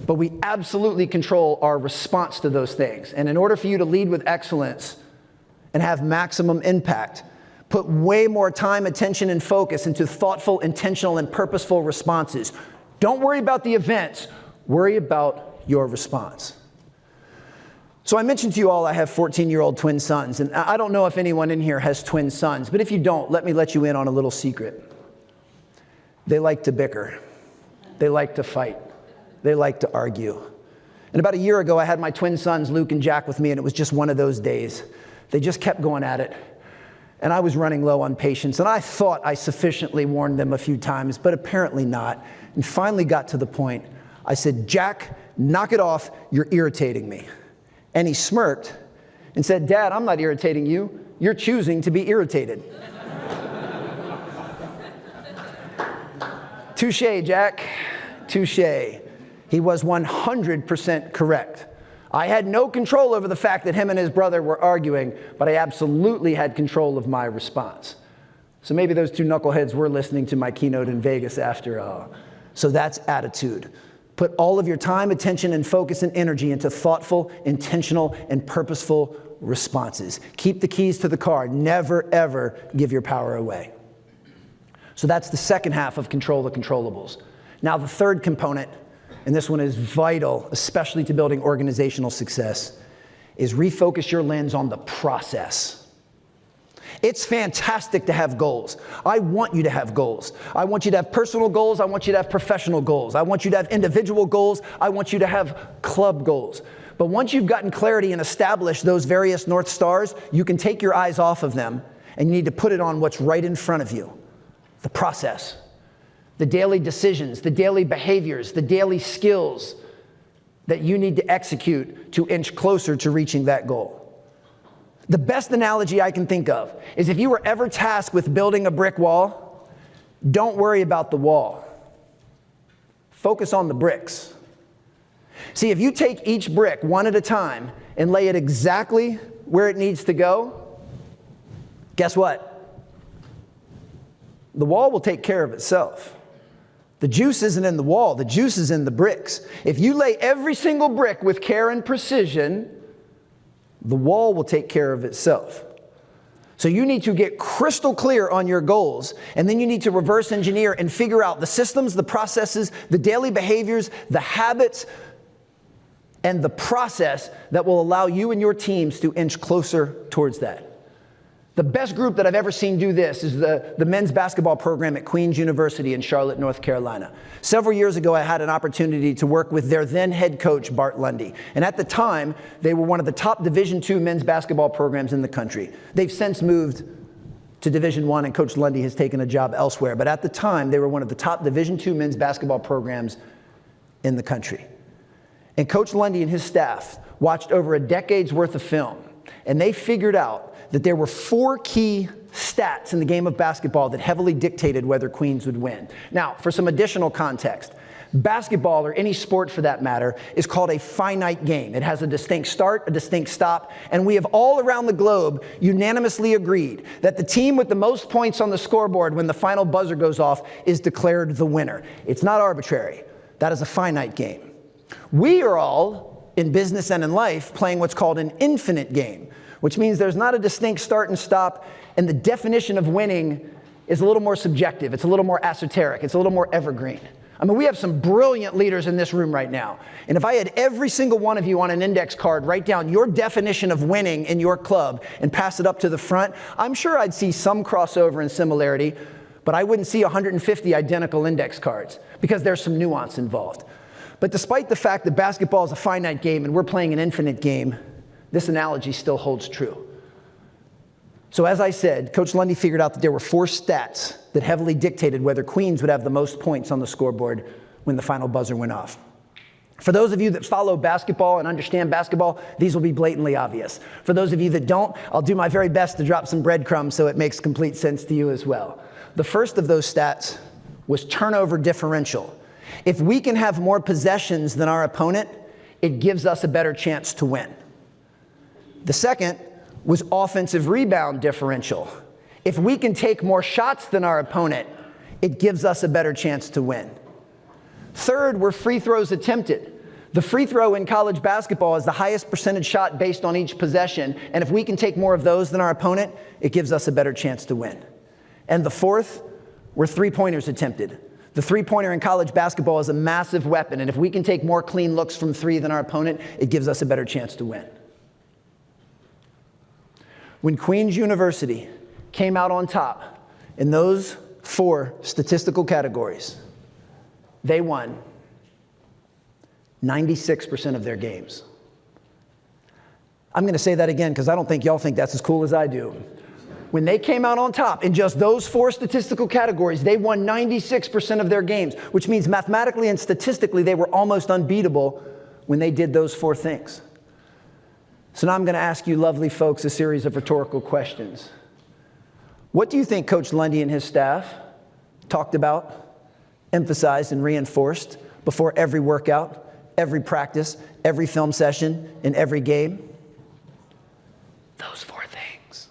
but we absolutely control our response to those things. And in order for you to lead with excellence and have maximum impact, put way more time, attention, and focus into thoughtful, intentional, and purposeful responses. Don't worry about the events, worry about your response. So I mentioned to you all I have 14-year-old twin sons, and I don't know if anyone in here has twin sons, but if you don't, let me let you in on a little secret. They like to bicker. They like to fight. They like to argue. And about a year ago, I had my twin sons, Luke and Jack, with me, and it was just one of those days. They just kept going at it. And I was running low on patience, and I thought I sufficiently warned them a few times, but apparently not. And finally got to the point. I said, Jack, knock it off. You're irritating me. And he smirked and said, Dad, I'm not irritating you. You're choosing to be irritated. Touché, Jack. Touché. He was 100% correct. I had no control over the fact that him and his brother were arguing, but I absolutely had control of my response. So maybe those two knuckleheads were listening to my keynote in Vegas after all. So that's attitude. Put all of your time, attention, and focus and energy into thoughtful, intentional, and purposeful responses. Keep the keys to the car. Never, ever give your power away. So that's the second half of control the controllables. Now the third component, and this one is vital, especially to building organizational success, is refocus your lens on the process. It's fantastic to have goals. I want you to have goals. I want you to have personal goals. I want you to have professional goals. I want you to have individual goals. I want you to have club goals. But once you've gotten clarity and established those various North Stars, you can take your eyes off of them and you need to put it on what's right in front of you. The process, the daily decisions, the daily behaviors, the daily skills that you need to execute to inch closer to reaching that goal. The best analogy I can think of is if you were ever tasked with building a brick wall, don't worry about the wall. Focus on the bricks. See, if you take each brick one at a time and lay it exactly where it needs to go, guess what? The wall will take care of itself. The juice isn't in the wall, the juice is in the bricks. If you lay every single brick with care and precision, the wall will take care of itself. So you need to get crystal clear on your goals, and then you need to reverse engineer and figure out the systems, the processes, the daily behaviors, the habits, and the process that will allow you and your teams to inch closer towards that. The best group that I've ever seen do this is the men's basketball program at Queens University in Charlotte, North Carolina. Several years ago, I had an opportunity to work with their then head coach, Bart Lundy. And at the time, they were one of the top Division II men's basketball programs in the country. They've since moved to Division I, and Coach Lundy has taken a job elsewhere. But at the time, they were one of the top Division II men's basketball programs in the country. And Coach Lundy and his staff watched over a decade's worth of film, and they figured out that there were 4 key stats in the game of basketball that heavily dictated whether Queens would win. Now, for some additional context, basketball, or any sport for that matter, is called a finite game. It has a distinct start, a distinct stop, and we have all around the globe unanimously agreed that the team with the most points on the scoreboard when the final buzzer goes off is declared the winner. It's not arbitrary. That is a finite game. We are all, in business and in life, playing what's called an infinite game, which means there's not a distinct start and stop, and the definition of winning is a little more subjective. It's a little more esoteric. It's a little more evergreen. I mean, we have some brilliant leaders in this room right now. And if I had every single one of you on an index card write down your definition of winning in your club and pass it up to the front, I'm sure I'd see some crossover and similarity, but I wouldn't see 150 identical index cards because there's some nuance involved. But despite the fact that basketball is a finite game and we're playing an infinite game, this analogy still holds true. So as I said, Coach Lundy figured out that there were 4 stats that heavily dictated whether Queens would have the most points on the scoreboard when the final buzzer went off. For those of you that follow basketball and understand basketball, these will be blatantly obvious. For those of you that don't, I'll do my very best to drop some breadcrumbs so it makes complete sense to you as well. The first of those stats was turnover differential. If we can have more possessions than our opponent, it gives us a better chance to win. The second was offensive rebound differential. If we can take more shots than our opponent, it gives us a better chance to win. Third were free throws attempted. The free throw in college basketball is the highest percentage shot based on each possession, and if we can take more of those than our opponent, it gives us a better chance to win. And the fourth were three-pointers attempted. The three-pointer in college basketball is a massive weapon, and if we can take more clean looks from three than our opponent, it gives us a better chance to win. When Queen's University came out on top in those 4 statistical categories, they won 96% of their games. I'm going to say that again because I don't think y'all think that's as cool as I do. When they came out on top in just those 4 statistical categories, they won 96% of their games, which means mathematically and statistically they were almost unbeatable when they did those 4 things. So now I'm going to ask you lovely folks a series of rhetorical questions. What do you think Coach Lundy and his staff talked about, emphasized, and reinforced before every workout, every practice, every film session, and every game? Those 4 things.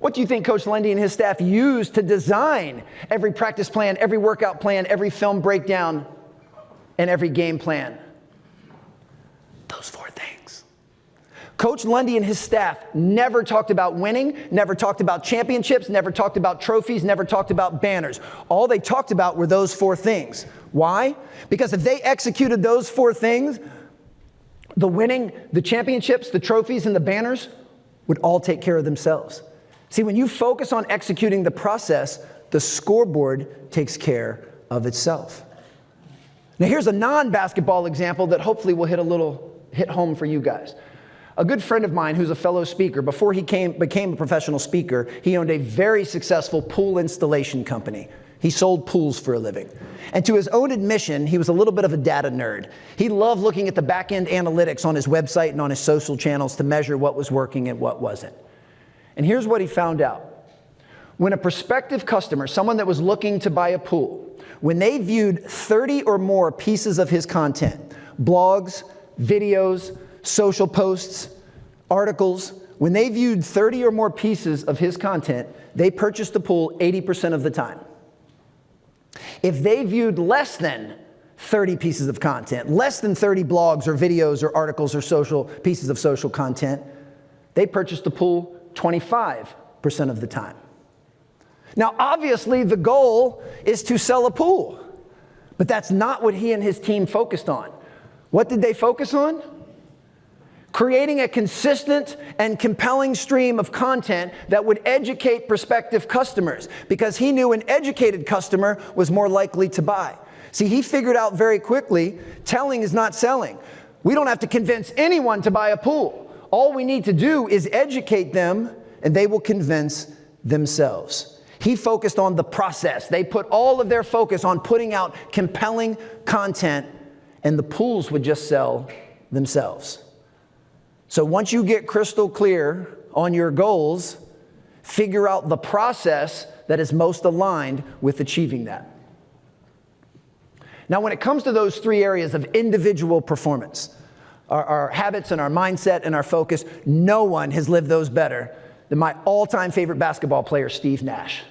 What do you think Coach Lundy and his staff used to design every practice plan, every workout plan, every film breakdown, and every game plan? Those 4 things. Coach Lundy and his staff never talked about winning, never talked about championships, never talked about trophies, never talked about banners. All they talked about were those 4 things. Why? Because if they executed those 4 things, the winning, the championships, the trophies, and the banners would all take care of themselves. See, when you focus on executing the process, the scoreboard takes care of itself. Now here's a non-basketball example that hopefully will hit home for you guys. A good friend of mine who's a fellow speaker, before he became a professional speaker, he owned a very successful pool installation company. He sold pools for a living. And to his own admission, he was a little bit of a data nerd. He loved looking at the back-end analytics on his website and on his social channels to measure what was working and what wasn't. And here's what he found out. When a prospective customer, someone that was looking to buy a pool, when they viewed 30 or more pieces of his content, blogs, videos, social posts, articles, when they viewed 30 or more pieces of his content, they purchased the pool 80% of the time. If they viewed less than 30 pieces of content, less than 30 blogs or videos or articles or pieces of social content, they purchased the pool 25% of the time. Now, obviously, the goal is to sell a pool, but that's not what he and his team focused on. What did they focus on? Creating a consistent and compelling stream of content that would educate prospective customers, because he knew an educated customer was more likely to buy. See, he figured out very quickly, telling is not selling. We don't have to convince anyone to buy a pool. All we need to do is educate them, and they will convince themselves. He focused on the process. They put all of their focus on putting out compelling content, and the pools would just sell themselves. So once you get crystal clear on your goals, figure out the process that is most aligned with achieving that. Now, when it comes to those 3 areas of individual performance, our habits and our mindset and our focus, no one has lived those better than my all-time favorite basketball player, Steve Nash.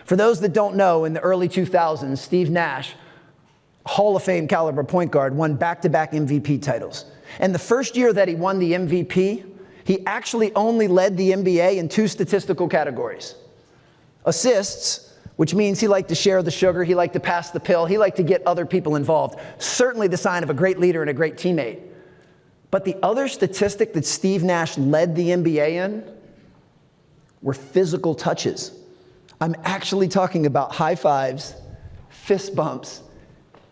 For those that don't know, in the early 2000s, Steve Nash, Hall of Fame caliber point guard, won back-to-back MVP titles. And the first year that he won the MVP, he actually only led the NBA in 2 statistical categories. Assists, which means he liked to share the sugar, he liked to pass the pill, he liked to get other people involved. Certainly the sign of a great leader and a great teammate. But the other statistic that Steve Nash led the NBA in were physical touches. I'm actually talking about high fives, fist bumps,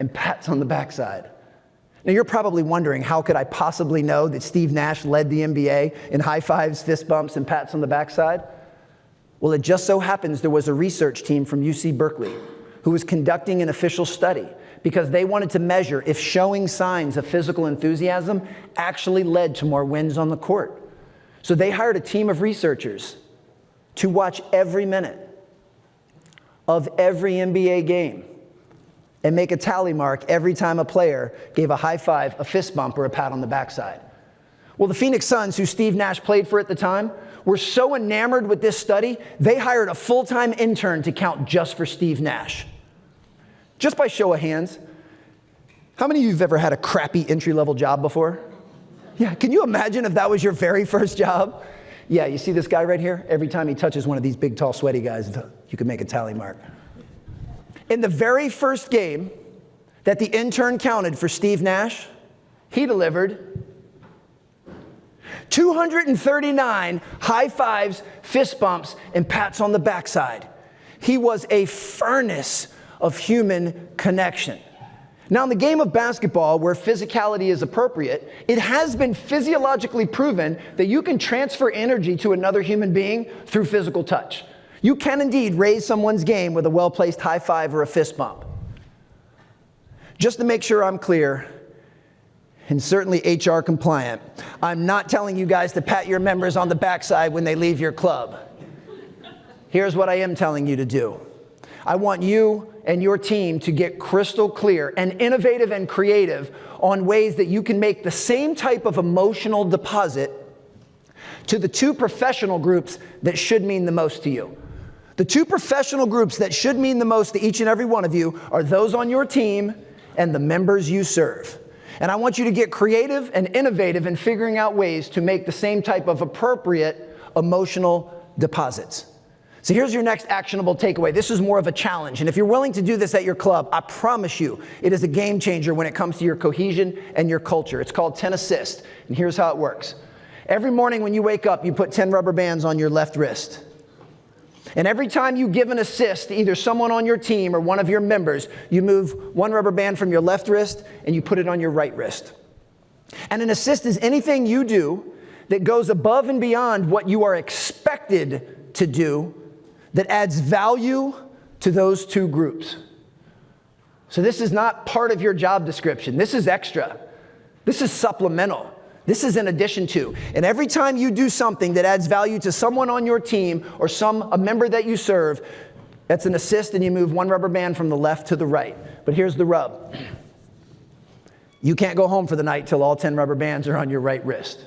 and pats on the backside. Now you're probably wondering, how could I possibly know that Steve Nash led the NBA in high fives, fist bumps, and pats on the backside? Well, it just so happens there was a research team from UC Berkeley who was conducting an official study because they wanted to measure if showing signs of physical enthusiasm actually led to more wins on the court. So they hired a team of researchers to watch every minute of every NBA game and make a tally mark every time a player gave a high five, a fist bump, or a pat on the backside. Well, the Phoenix Suns, who Steve Nash played for at the time, were so enamored with this study, they hired a full-time intern to count just for Steve Nash. Just by show of hands, How many of you have ever had a crappy entry-level job before? Yeah, can you imagine if that was your very first job? Yeah, you see this guy right here? Every time he touches one of these big, tall, sweaty guys, you can make a tally mark. In the very first game that the intern counted for Steve Nash, he delivered 239 high fives, fist bumps, and pats on the backside. He was a furnace of human connection. Now, in the game of basketball, where physicality is appropriate, it has been physiologically proven that you can transfer energy to another human being through physical touch. You can indeed raise someone's game with a well-placed high five or a fist bump. Just to make sure I'm clear, and certainly HR compliant, I'm not telling you guys to pat your members on the backside when they leave your club. Here's what I am telling you to do. I want you and your team to get crystal clear and innovative and creative on ways that you can make the same type of emotional deposit to the two professional groups that should mean the most to you. The two professional groups that should mean the most to each and every one of you are those on your team and the members you serve. And I want you to get creative and innovative in figuring out ways to make the same type of appropriate emotional deposits. So here's your next actionable takeaway. This is more of a challenge. And if you're willing to do this at your club, I promise you, it is a game changer when it comes to your cohesion and your culture. It's called 10 Assist. And here's how it works. Every morning when you wake up, you put 10 rubber bands on your left wrist. And every time you give an assist to either someone on your team or one of your members, you move one rubber band from your left wrist and you put it on your right wrist. And an assist is anything you do that goes above and beyond what you are expected to do that adds value to those two groups. So this is not part of your job description. This is extra. This is supplemental. This is in addition to. And every time you do something that adds value to someone on your team or a member that you serve, that's an assist, and you move one rubber band from the left to the right. But here's the rub. You can't go home for the night till all 10 rubber bands are on your right wrist.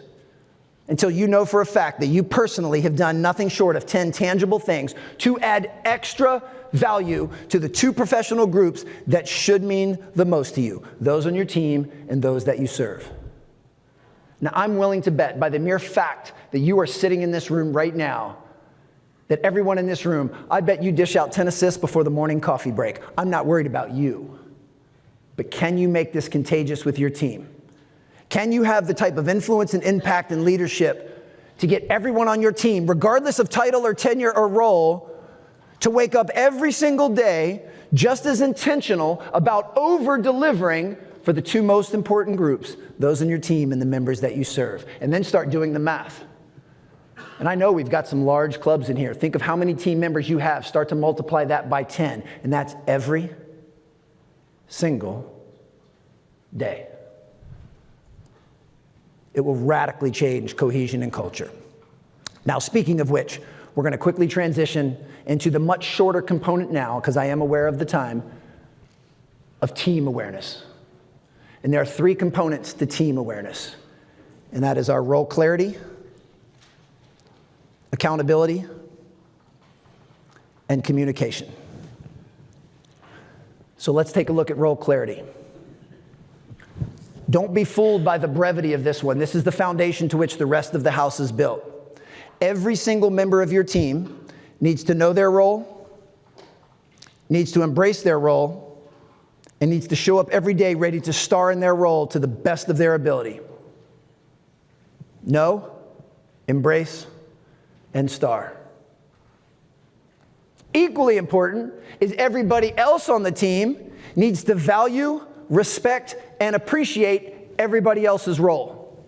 Until you know for a fact that you personally have done nothing short of 10 tangible things to add extra value to the two professional groups that should mean the most to you, those on your team and those that you serve. Now, I'm willing to bet by the mere fact that you are sitting in this room right now, that everyone in this room, I bet you dish out 10 assists before the morning coffee break. I'm not worried about you. But can you make this contagious with your team? Can you have the type of influence and impact and leadership to get everyone on your team, regardless of title or tenure or role, to wake up every single day just as intentional about over-delivering for the two most important groups, those on your team and the members that you serve, and then start doing the math. And I know we've got some large clubs in here. Think of how many team members you have. Start to multiply that by 10, and that's every single day. It will radically change cohesion and culture. Now, speaking of which, we're going to quickly transition into the much shorter component now, because I am aware of the time, of team awareness. And there are 3 components to team awareness, and that is our role clarity, accountability, and communication. So let's take a look at role clarity. Don't be fooled by the brevity of this one. This is the foundation to which the rest of the house is built. Every single member of your team needs to know their role, needs to embrace their role, and needs to show up every day ready to star in their role to the best of their ability. Know, embrace, and star. Equally important is everybody else on the team needs to value, respect, and appreciate everybody else's role.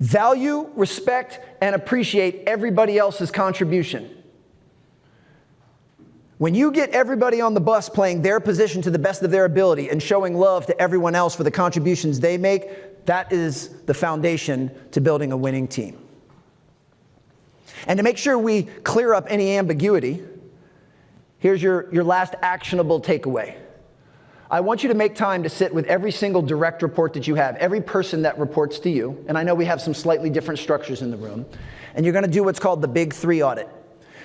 Value, respect, and appreciate everybody else's contribution. When you get everybody on the bus playing their position to the best of their ability and showing love to everyone else for the contributions they make, that is the foundation to building a winning team. And to make sure we clear up any ambiguity, here's your last actionable takeaway. I want you to make time to sit with every single direct report that you have, every person that reports to you, and I know we have some slightly different structures in the room, and you're going to do what's called the Big 3 audit.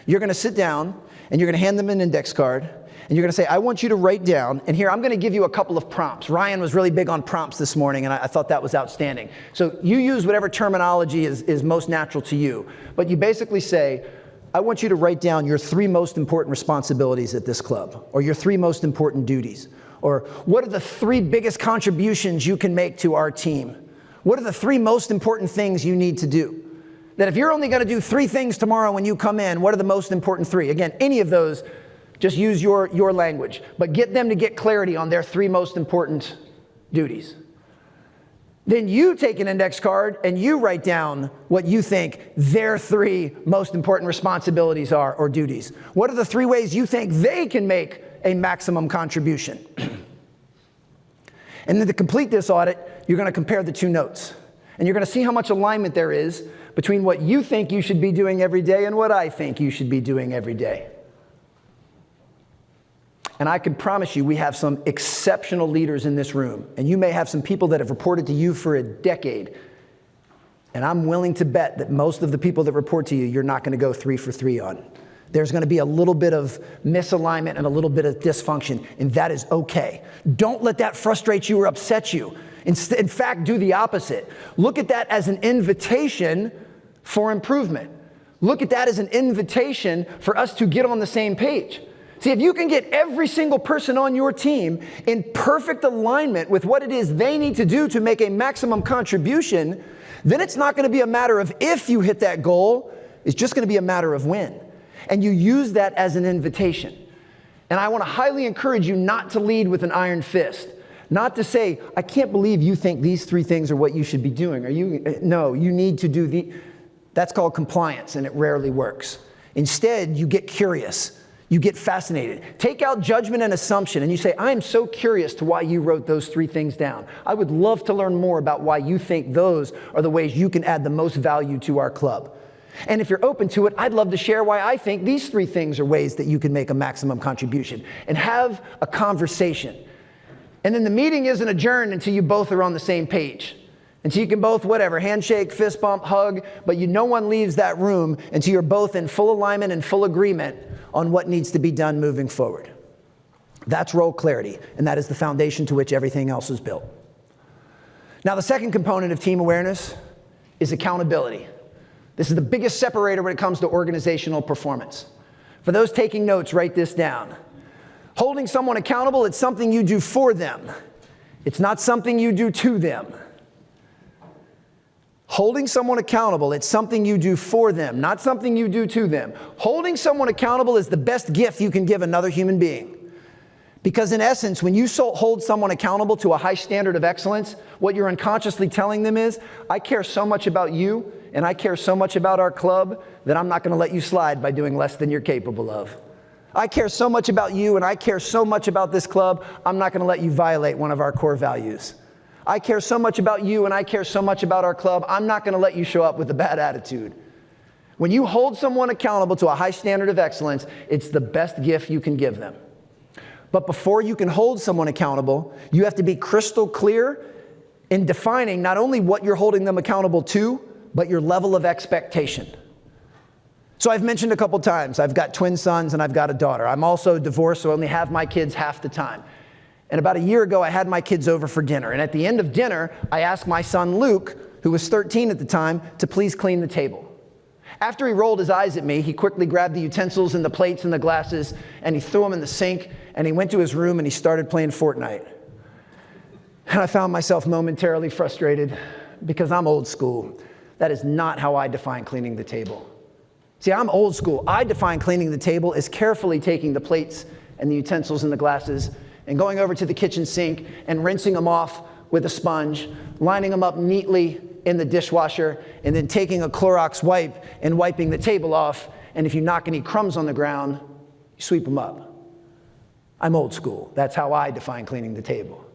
You're going to sit down, and you're going to hand them an index card, And you're going to say, I want you to write down, and here I'm going to give you a couple of prompts. Ryan was really big on prompts this morning, and I thought that was outstanding. So you use whatever terminology is most natural to you. But you basically say, I want you to write down your 3 most important responsibilities at this club, or your 3 most important duties, or what are the 3 biggest contributions you can make to our team? What are the 3 most important things you need to do? That if you're only going to do 3 things tomorrow when you come in, what are the most important 3? Again, any of those, just use your language, but get them to get clarity on their 3 most important duties. Then you take an index card and you write down what you think their 3 most important responsibilities are or duties. What are the 3 ways you think they can make a maximum contribution? And then to complete this audit, you're going to compare the 2 notes. And you're going to see how much alignment there is between what you think you should be doing every day and what I think you should be doing every day. And I can promise you we have some exceptional leaders in this room. And you may have some people that have reported to you for a decade. And I'm willing to bet that most of the people that report to you, you're not going to go 3 for 3 on. There's going to be a little bit of misalignment and a little bit of dysfunction, and that is okay. Don't let that frustrate you or upset you. In fact, do the opposite. Look at that as an invitation for improvement. Look at that as an invitation for us to get on the same page. See, if you can get every single person on your team in perfect alignment with what it is they need to do to make a maximum contribution, then it's not going to be a matter of if you hit that goal, it's just going to be a matter of when. And you use that as an invitation. And I want to highly encourage you not to lead with an iron fist. Not to say, I can't believe you think these 3 things are what you should be doing. No, you need to do that's called compliance, and it rarely works. Instead, you get curious. You get fascinated. Take out judgment and assumption, and you say, I am so curious to why you wrote those 3 things down. I would love to learn more about why you think those are the ways you can add the most value to our club. And if you're open to it, I'd love to share why I think these 3 things are ways that you can make a maximum contribution. And have a conversation. And then the meeting isn't adjourned until you both are on the same page. Until you can both, handshake, fist bump, hug, but no one leaves that room until you're both in full alignment and full agreement on what needs to be done moving forward. That's role clarity, and that is the foundation to which everything else is built. Now, the second component of team awareness is accountability. This is the biggest separator when it comes to organizational performance. For those taking notes, write this down. Holding someone accountable, it's something you do for them. It's not something you do to them. Holding someone accountable, it's something you do for them, not something you do to them. Holding someone accountable is the best gift you can give another human being. Because in essence, when you hold someone accountable to a high standard of excellence, what you're unconsciously telling them is, I care so much about you, and I care so much about our club, that I'm not going to let you slide by doing less than you're capable of. I care so much about you, and I care so much about this club, I'm not going to let you violate one of our core values. I care so much about you, and I care so much about our club, I'm not going to let you show up with a bad attitude. When you hold someone accountable to a high standard of excellence, it's the best gift you can give them. But before you can hold someone accountable, you have to be crystal clear in defining not only what you're holding them accountable to, but your level of expectation. So I've mentioned a couple times, I've got twin sons and I've got a daughter. I'm also divorced, so I only have my kids half the time. And about a year ago, I had my kids over for dinner. And at the end of dinner, I asked my son Luke, who was 13 at the time, to please clean the table. After he rolled his eyes at me, he quickly grabbed the utensils and the plates and the glasses, and he threw them in the sink, and he went to his room and he started playing Fortnite. And I found myself momentarily frustrated because I'm old school. That is not how I define cleaning the table. See, I'm old school. I define cleaning the table as carefully taking the plates and the utensils and the glasses and going over to the kitchen sink and rinsing them off with a sponge, lining them up neatly in the dishwasher, and then taking a Clorox wipe and wiping the table off. And if you knock any crumbs on the ground, you sweep them up. I'm old school. That's how I define cleaning the table.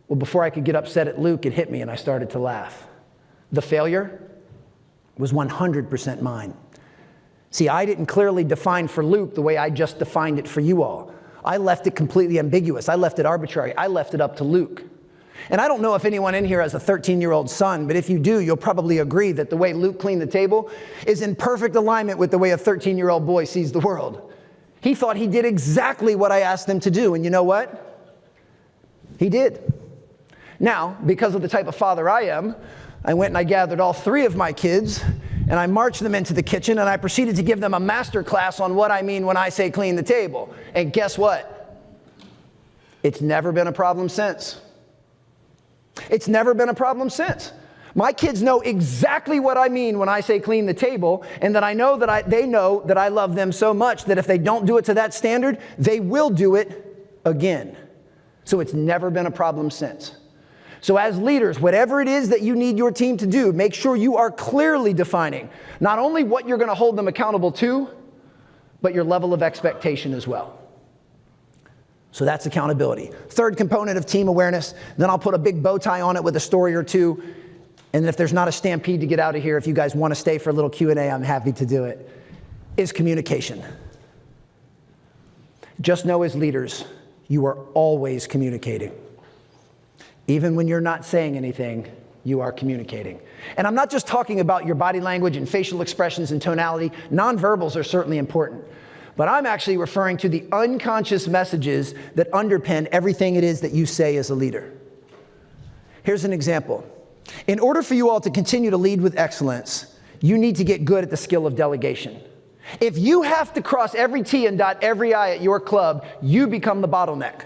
Well, before I could get upset at Luke, it hit me and I started to laugh. The failure was 100% mine. See, I didn't clearly define for Luke the way I just defined it for you all. I left it completely ambiguous. I left it arbitrary. I left it up to Luke. And I don't know if anyone in here has a 13-year-old son, but if you do, you'll probably agree that the way Luke cleaned the table is in perfect alignment with the way a 13-year-old boy sees the world. He thought he did exactly what I asked him to do. And you know what? He did. Now, because of the type of father I am, I went and I gathered all 3 of my kids and I marched them into the kitchen and I proceeded to give them a master class on what I mean when I say clean the table. And guess what? It's never been a problem since. It's never been a problem since. My kids know exactly what I mean when I say clean the table, and that they know that I love them so much that if they don't do it to that standard, they will do it again. So it's never been a problem since. So as leaders, whatever it is that you need your team to do, make sure you are clearly defining not only what you're going to hold them accountable to, but your level of expectation as well. So that's accountability. Third component of team awareness, then I'll put a big bow tie on it with a story or two. And if there's not a stampede to get out of here, if you guys want to stay for a little Q&A, I'm happy to do it, is communication. Just know as leaders, you are always communicating. Even when you're not saying anything, you are communicating. And I'm not just talking about your body language and facial expressions and tonality. Nonverbals are certainly important. But I'm actually referring to the unconscious messages that underpin everything it is that you say as a leader. Here's an example. In order for you all to continue to lead with excellence, you need to get good at the skill of delegation. If you have to cross every T and dot every I at your club, you become the bottleneck.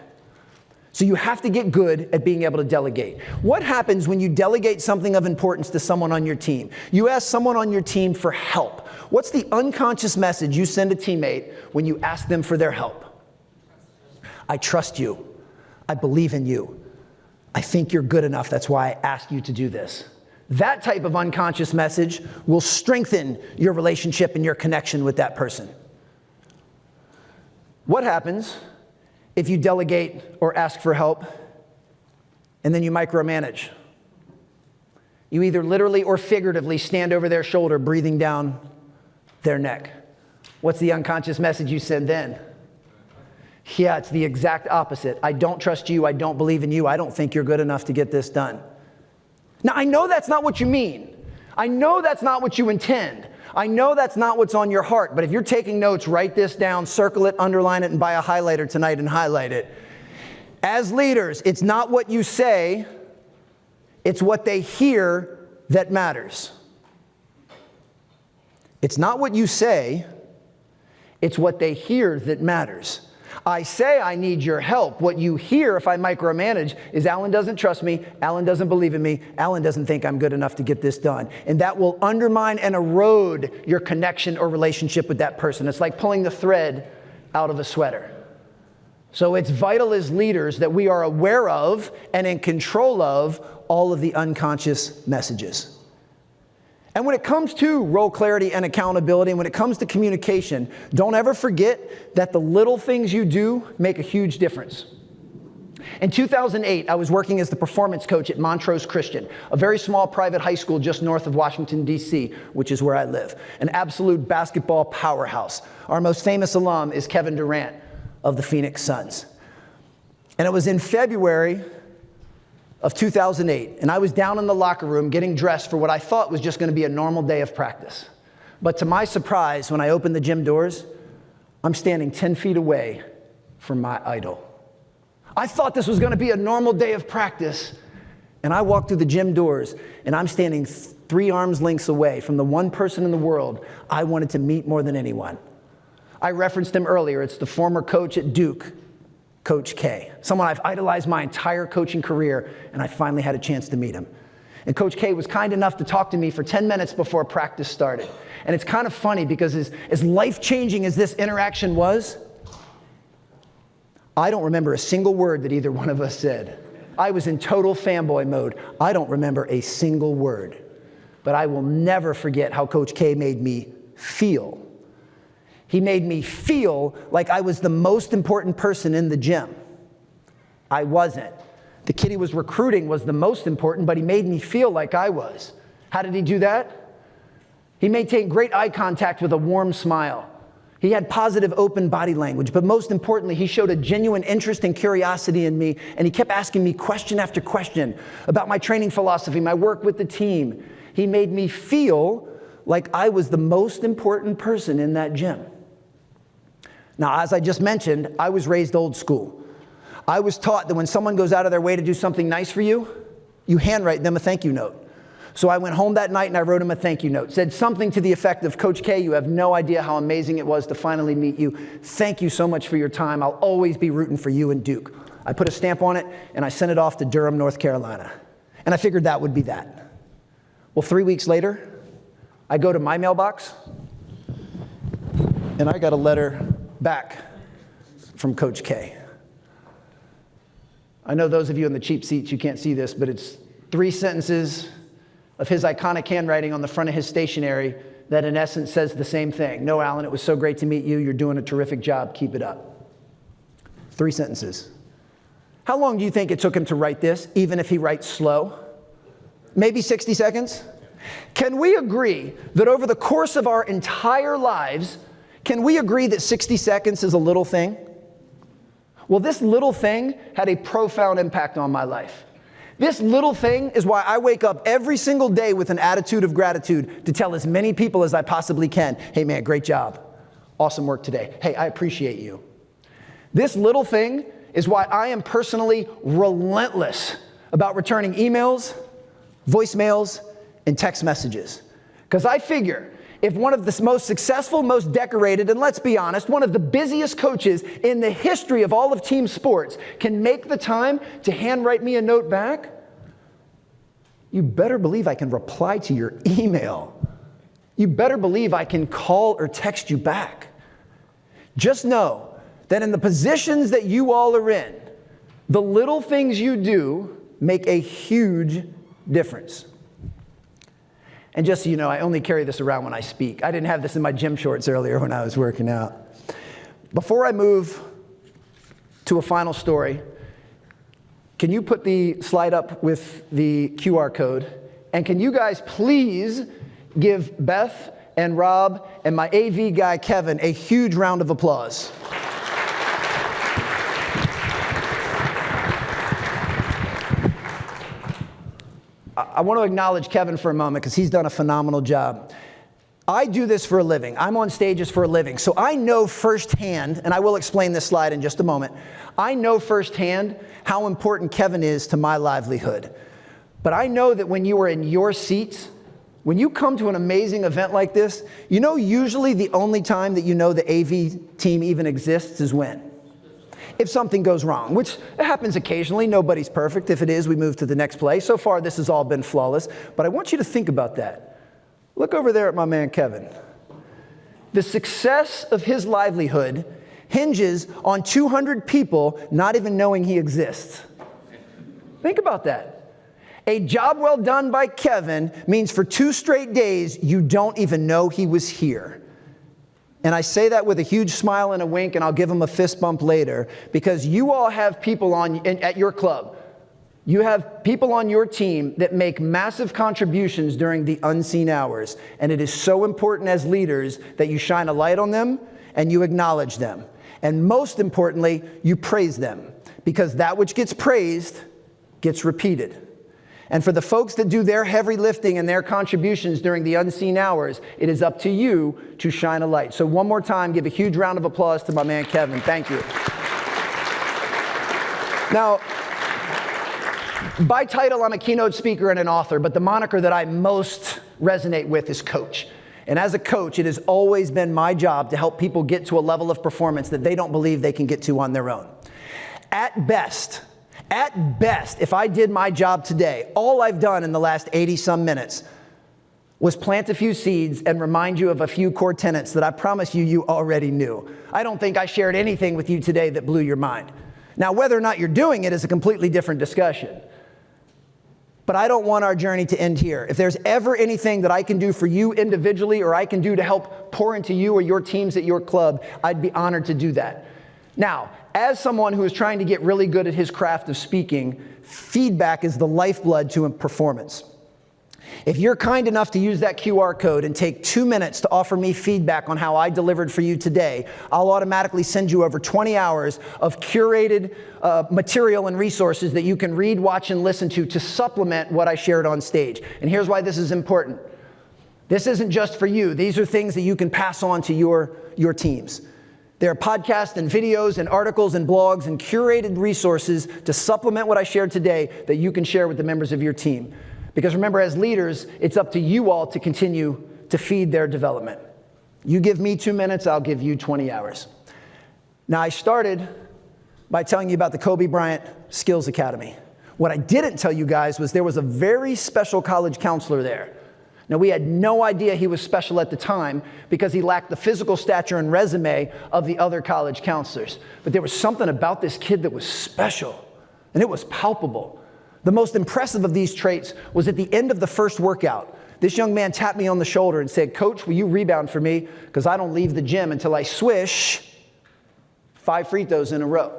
So you have to get good at being able to delegate. What happens when you delegate something of importance to someone on your team? You ask someone on your team for help. What's the unconscious message you send a teammate when you ask them for their help? I trust you. I believe in you. I think you're good enough. That's why I asked you to do this. That type of unconscious message will strengthen your relationship and your connection with that person. What happens if you delegate or ask for help and then you micromanage? You either literally or figuratively stand over their shoulder, breathing down their neck. What's the unconscious message you send then? Yeah, it's the exact opposite. I don't trust you. I don't believe in you. I don't think you're good enough to get this done. Now, I know that's not what you mean. I know that's not what you intend. I know that's not what's on your heart. But if you're taking notes, write this down, circle it, underline it, and buy a highlighter tonight and highlight it. As leaders, it's not what you say, it's what they hear that matters. It's not what you say, it's what they hear that matters. I say I need your help. What you hear if I micromanage is Alan doesn't trust me, Alan doesn't believe in me, Alan doesn't think I'm good enough to get this done. And that will undermine and erode your connection or relationship with that person. It's like pulling the thread out of a sweater. So it's vital as leaders that we are aware of and in control of all of the unconscious messages. And when it comes to role clarity and accountability, and when it comes to communication, don't ever forget that the little things you do make a huge difference. In 2008, I was working as the performance coach at Montrose Christian, a very small private high school just north of Washington, D.C., which is where I live, an absolute basketball powerhouse. Our most famous alum is Kevin Durant of the Phoenix Suns. And it was in February of 2008, and I was down in the locker room getting dressed for what I thought was just going to be a normal day of practice. But to my surprise, when I opened the gym doors, I'm standing 10 feet away from my idol. I thought this was going to be a normal day of practice, and I walked through the gym doors, and I'm standing 3 arms lengths away from the one person in the world I wanted to meet more than anyone. I referenced him earlier. It's the former coach at Duke, Coach K, someone I've idolized my entire coaching career, and I finally had a chance to meet him. And Coach K was kind enough to talk to me for 10 minutes before practice started. And it's kind of funny because as life-changing as this interaction was, I don't remember a single word that either one of us said. I was in total fanboy mode. I don't remember a single word. But I will never forget how Coach K made me feel. He made me feel like I was the most important person in the gym. I wasn't. The kid he was recruiting was the most important, but he made me feel like I was. How did he do that? He maintained great eye contact with a warm smile. He had positive, open body language, but most importantly, he showed a genuine interest and curiosity in me, and he kept asking me question after question about my training philosophy, my work with the team. He made me feel like I was the most important person in that gym. Now, as I just mentioned, I was raised old school. I was taught that when someone goes out of their way to do something nice for you, you handwrite them a thank you note. So I went home that night and I wrote him a thank you note. Said something to the effect of, Coach K, you have no idea how amazing it was to finally meet you. Thank you so much for your time. I'll always be rooting for you and Duke. I put a stamp on it and I sent it off to Durham, North Carolina. And I figured that would be that. Well, 3 weeks later, I go to my mailbox and I got a letter back from Coach K. I know those of you in the cheap seats, you can't see this, but it's 3 sentences of his iconic handwriting on the front of his stationery that in essence says the same thing. No, Alan, it was so great to meet you. You're doing a terrific job. Keep it up. 3 sentences. How long do you think it took him to write this, even if he writes slow? Maybe 60 seconds? Can we agree that over the course of our entire lives, can we agree that 60 seconds is a little thing? Well, this little thing had a profound impact on my life. This little thing is why I wake up every single day with an attitude of gratitude to tell as many people as I possibly can, hey man, great job. Awesome work today. Hey, I appreciate you. This little thing is why I am personally relentless about returning emails, voicemails, and text messages. Because I figure if one of the most successful, most decorated, and let's be honest, one of the busiest coaches in the history of all of team sports can make the time to handwrite me a note back, you better believe I can reply to your email. You better believe I can call or text you back. Just know that in the positions that you all are in, the little things you do make a huge difference. And just so you know, I only carry this around when I speak. I didn't have this in my gym shorts earlier when I was working out. Before I move to a final story, can you put the slide up with the QR code? And can you guys please give Beth and Rob and my AV guy, Kevin, a huge round of applause. I want to acknowledge Kevin for a moment because he's done a phenomenal job. I do this for a living. I'm on stages for a living. So I know firsthand, and I will explain this slide in just a moment, I know firsthand how important Kevin is to my livelihood. But I know that when you are in your seats, when you come to an amazing event like this, you know usually the only time that you know the AV team even exists is when? If something goes wrong, which happens occasionally. Nobody's perfect. If it is, we move to the next play. So far, this has all been flawless. But I want you to think about that. Look over there at my man, Kevin. The success of his livelihood hinges on 200 people not even knowing he exists. Think about that. A job well done by Kevin means for 2 straight days, you don't even know he was here. And I say that with a huge smile and a wink, and I'll give him a fist bump later, because you all have people at your club. You have people on your team that make massive contributions during the unseen hours. And it is so important as leaders that you shine a light on them and you acknowledge them. And most importantly, you praise them, because that which gets praised gets repeated. And for the folks that do their heavy lifting and their contributions during the unseen hours, it is up to you to shine a light. So one more time, give a huge round of applause to my man, Kevin. Thank you. Now, by title, I'm a keynote speaker and an author, but the moniker that I most resonate with is coach. And as a coach, it has always been my job to help people get to a level of performance that they don't believe they can get to on their own. At best, if I did my job today, all I've done in the last 80-some minutes was plant a few seeds and remind you of a few core tenets that I promise you already knew. I don't think I shared anything with you today that blew your mind. Now, whether or not you're doing it is a completely different discussion. But I don't want our journey to end here. If there's ever anything that I can do for you individually, or I can do to help pour into you or your teams at your club, I'd be honored to do that. Now, as someone who is trying to get really good at his craft of speaking, feedback is the lifeblood to performance. If you're kind enough to use that QR code and take 2 minutes to offer me feedback on how I delivered for you today, I'll automatically send you over 20 hours of curated material and resources that you can read, watch, and listen to supplement what I shared on stage. And here's why this is important. This isn't just for you. These are things that you can pass on to your teams. There are podcasts and videos and articles and blogs and curated resources to supplement what I shared today that you can share with the members of your team. Because remember, as leaders, it's up to you all to continue to feed their development. You give me 2 minutes, I'll give you 20 hours. Now, I started by telling you about the Kobe Bryant Skills Academy. What I didn't tell you guys was there was a very special college counselor there. Now, we had no idea he was special at the time because he lacked the physical stature and resume of the other college counselors. But there was something about this kid that was special, and it was palpable. The most impressive of these traits was at the end of the first workout. This young man tapped me on the shoulder and said, "Coach, will you rebound for me? Because I don't leave the gym until I swish 5 free throws in a row."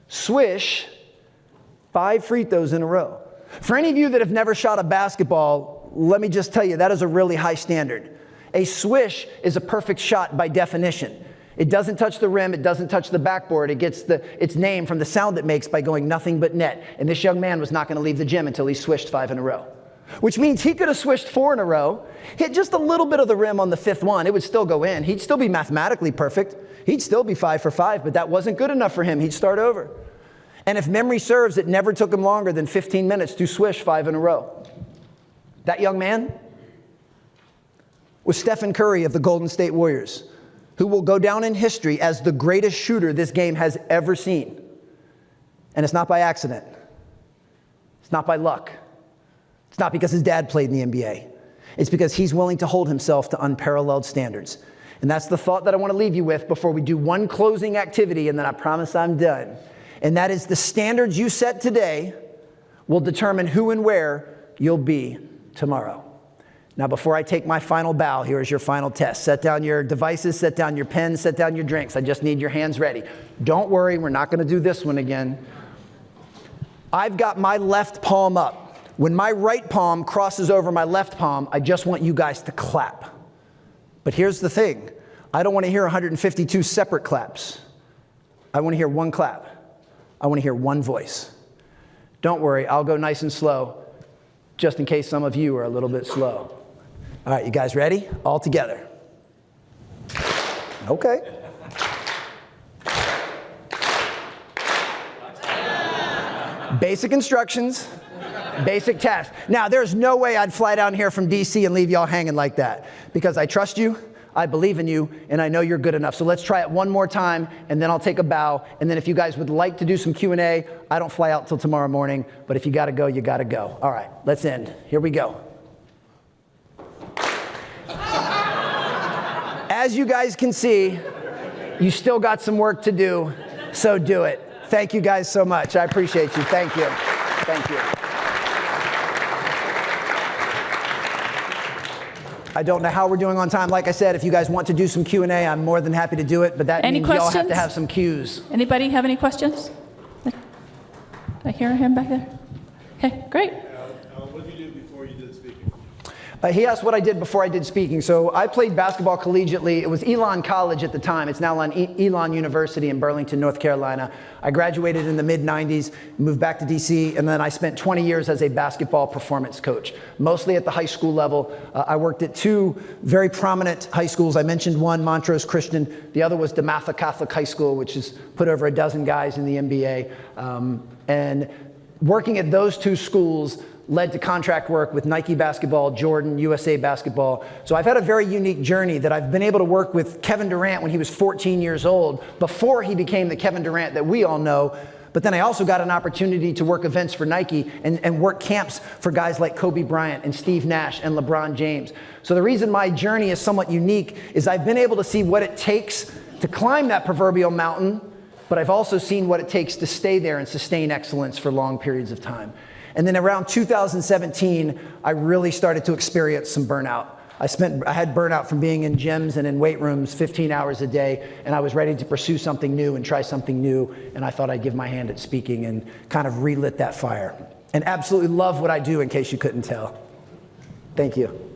Swish 5 free throws in a row. For any of you that have never shot a basketball, let me just tell you, that is a really high standard. A swish is a perfect shot by definition. It doesn't touch the rim, it doesn't touch the backboard, it gets its name from the sound it makes by going nothing but net. And this young man was not going to leave the gym until he swished 5 in a row. Which means he could have swished 4 in a row, hit just a little bit of the rim on the 5th one, it would still go in. He'd still be mathematically perfect. He'd still be 5 for 5, but that wasn't good enough for him. He'd start over. And if memory serves, it never took him longer than 15 minutes to swish 5 in a row. That young man was Stephen Curry of the Golden State Warriors, who will go down in history as the greatest shooter this game has ever seen. And it's not by accident. It's not by luck. It's not because his dad played in the NBA. It's because he's willing to hold himself to unparalleled standards. And that's the thought that I want to leave you with before we do one closing activity, and then I promise I'm done. And that is the standards you set today will determine who and where you'll be tomorrow. Now, before I take my final bow, here is your final test. Set down your devices, set down your pens, set down your drinks. I just need your hands ready. Don't worry, we're not going to do this one again. I've got my left palm up. When my right palm crosses over my left palm, I just want you guys to clap. But here's the thing. I don't want to hear 152 separate claps. I want to hear one clap. I want to hear one voice. Don't worry, I'll go nice and slow, just in case some of you are a little bit slow. All right, you guys ready? All together. Okay. Basic instructions, basic tasks. Now, there's no way I'd fly down here from DC and leave y'all hanging like that, because I trust you, I believe in you, and I know you're good enough. So let's try it one more time, and then I'll take a bow. And then if you guys would like to do some Q&A, I don't fly out till tomorrow morning, but if you gotta go, you gotta go. All right, let's end. Here we go. As you guys can see, you still got some work to do, so do it. Thank you guys so much. I appreciate you. Thank you. Thank you. I don't know how we're doing on time. Like I said, if you guys want to do some Q&A, I'm more than happy to do it, but that means y'all have to have some cues. Anybody have any questions? Did I hear him back there? Okay, great. What did you do before you did speaking? He asked what I did before I did speaking. So I played basketball collegiately. It was Elon College at the time. It's now Elon University in Burlington, North Carolina. I graduated in the mid-90s, moved back to DC, and then I spent 20 years as a basketball performance coach, mostly at the high school level. I worked at 2 very prominent high schools. I mentioned one, Montrose Christian. The other was DeMatha Catholic High School, which has put over a dozen guys in the NBA. And working at those 2 schools led to contract work with Nike Basketball, Jordan, USA Basketball. So I've had a very unique journey that I've been able to work with Kevin Durant when he was 14 years old, before he became the Kevin Durant that we all know. But then I also got an opportunity to work events for Nike and work camps for guys like Kobe Bryant and Steve Nash and LeBron James. So the reason my journey is somewhat unique is I've been able to see what it takes to climb that proverbial mountain, but I've also seen what it takes to stay there and sustain excellence for long periods of time. And then around 2017, I really started to experience some burnout. I had burnout from being in gyms and in weight rooms 15 hours a day, and I was ready to pursue something new and try something new, and I thought I'd give my hand at speaking and kind of relit that fire. And absolutely love what I do, in case you couldn't tell. Thank you.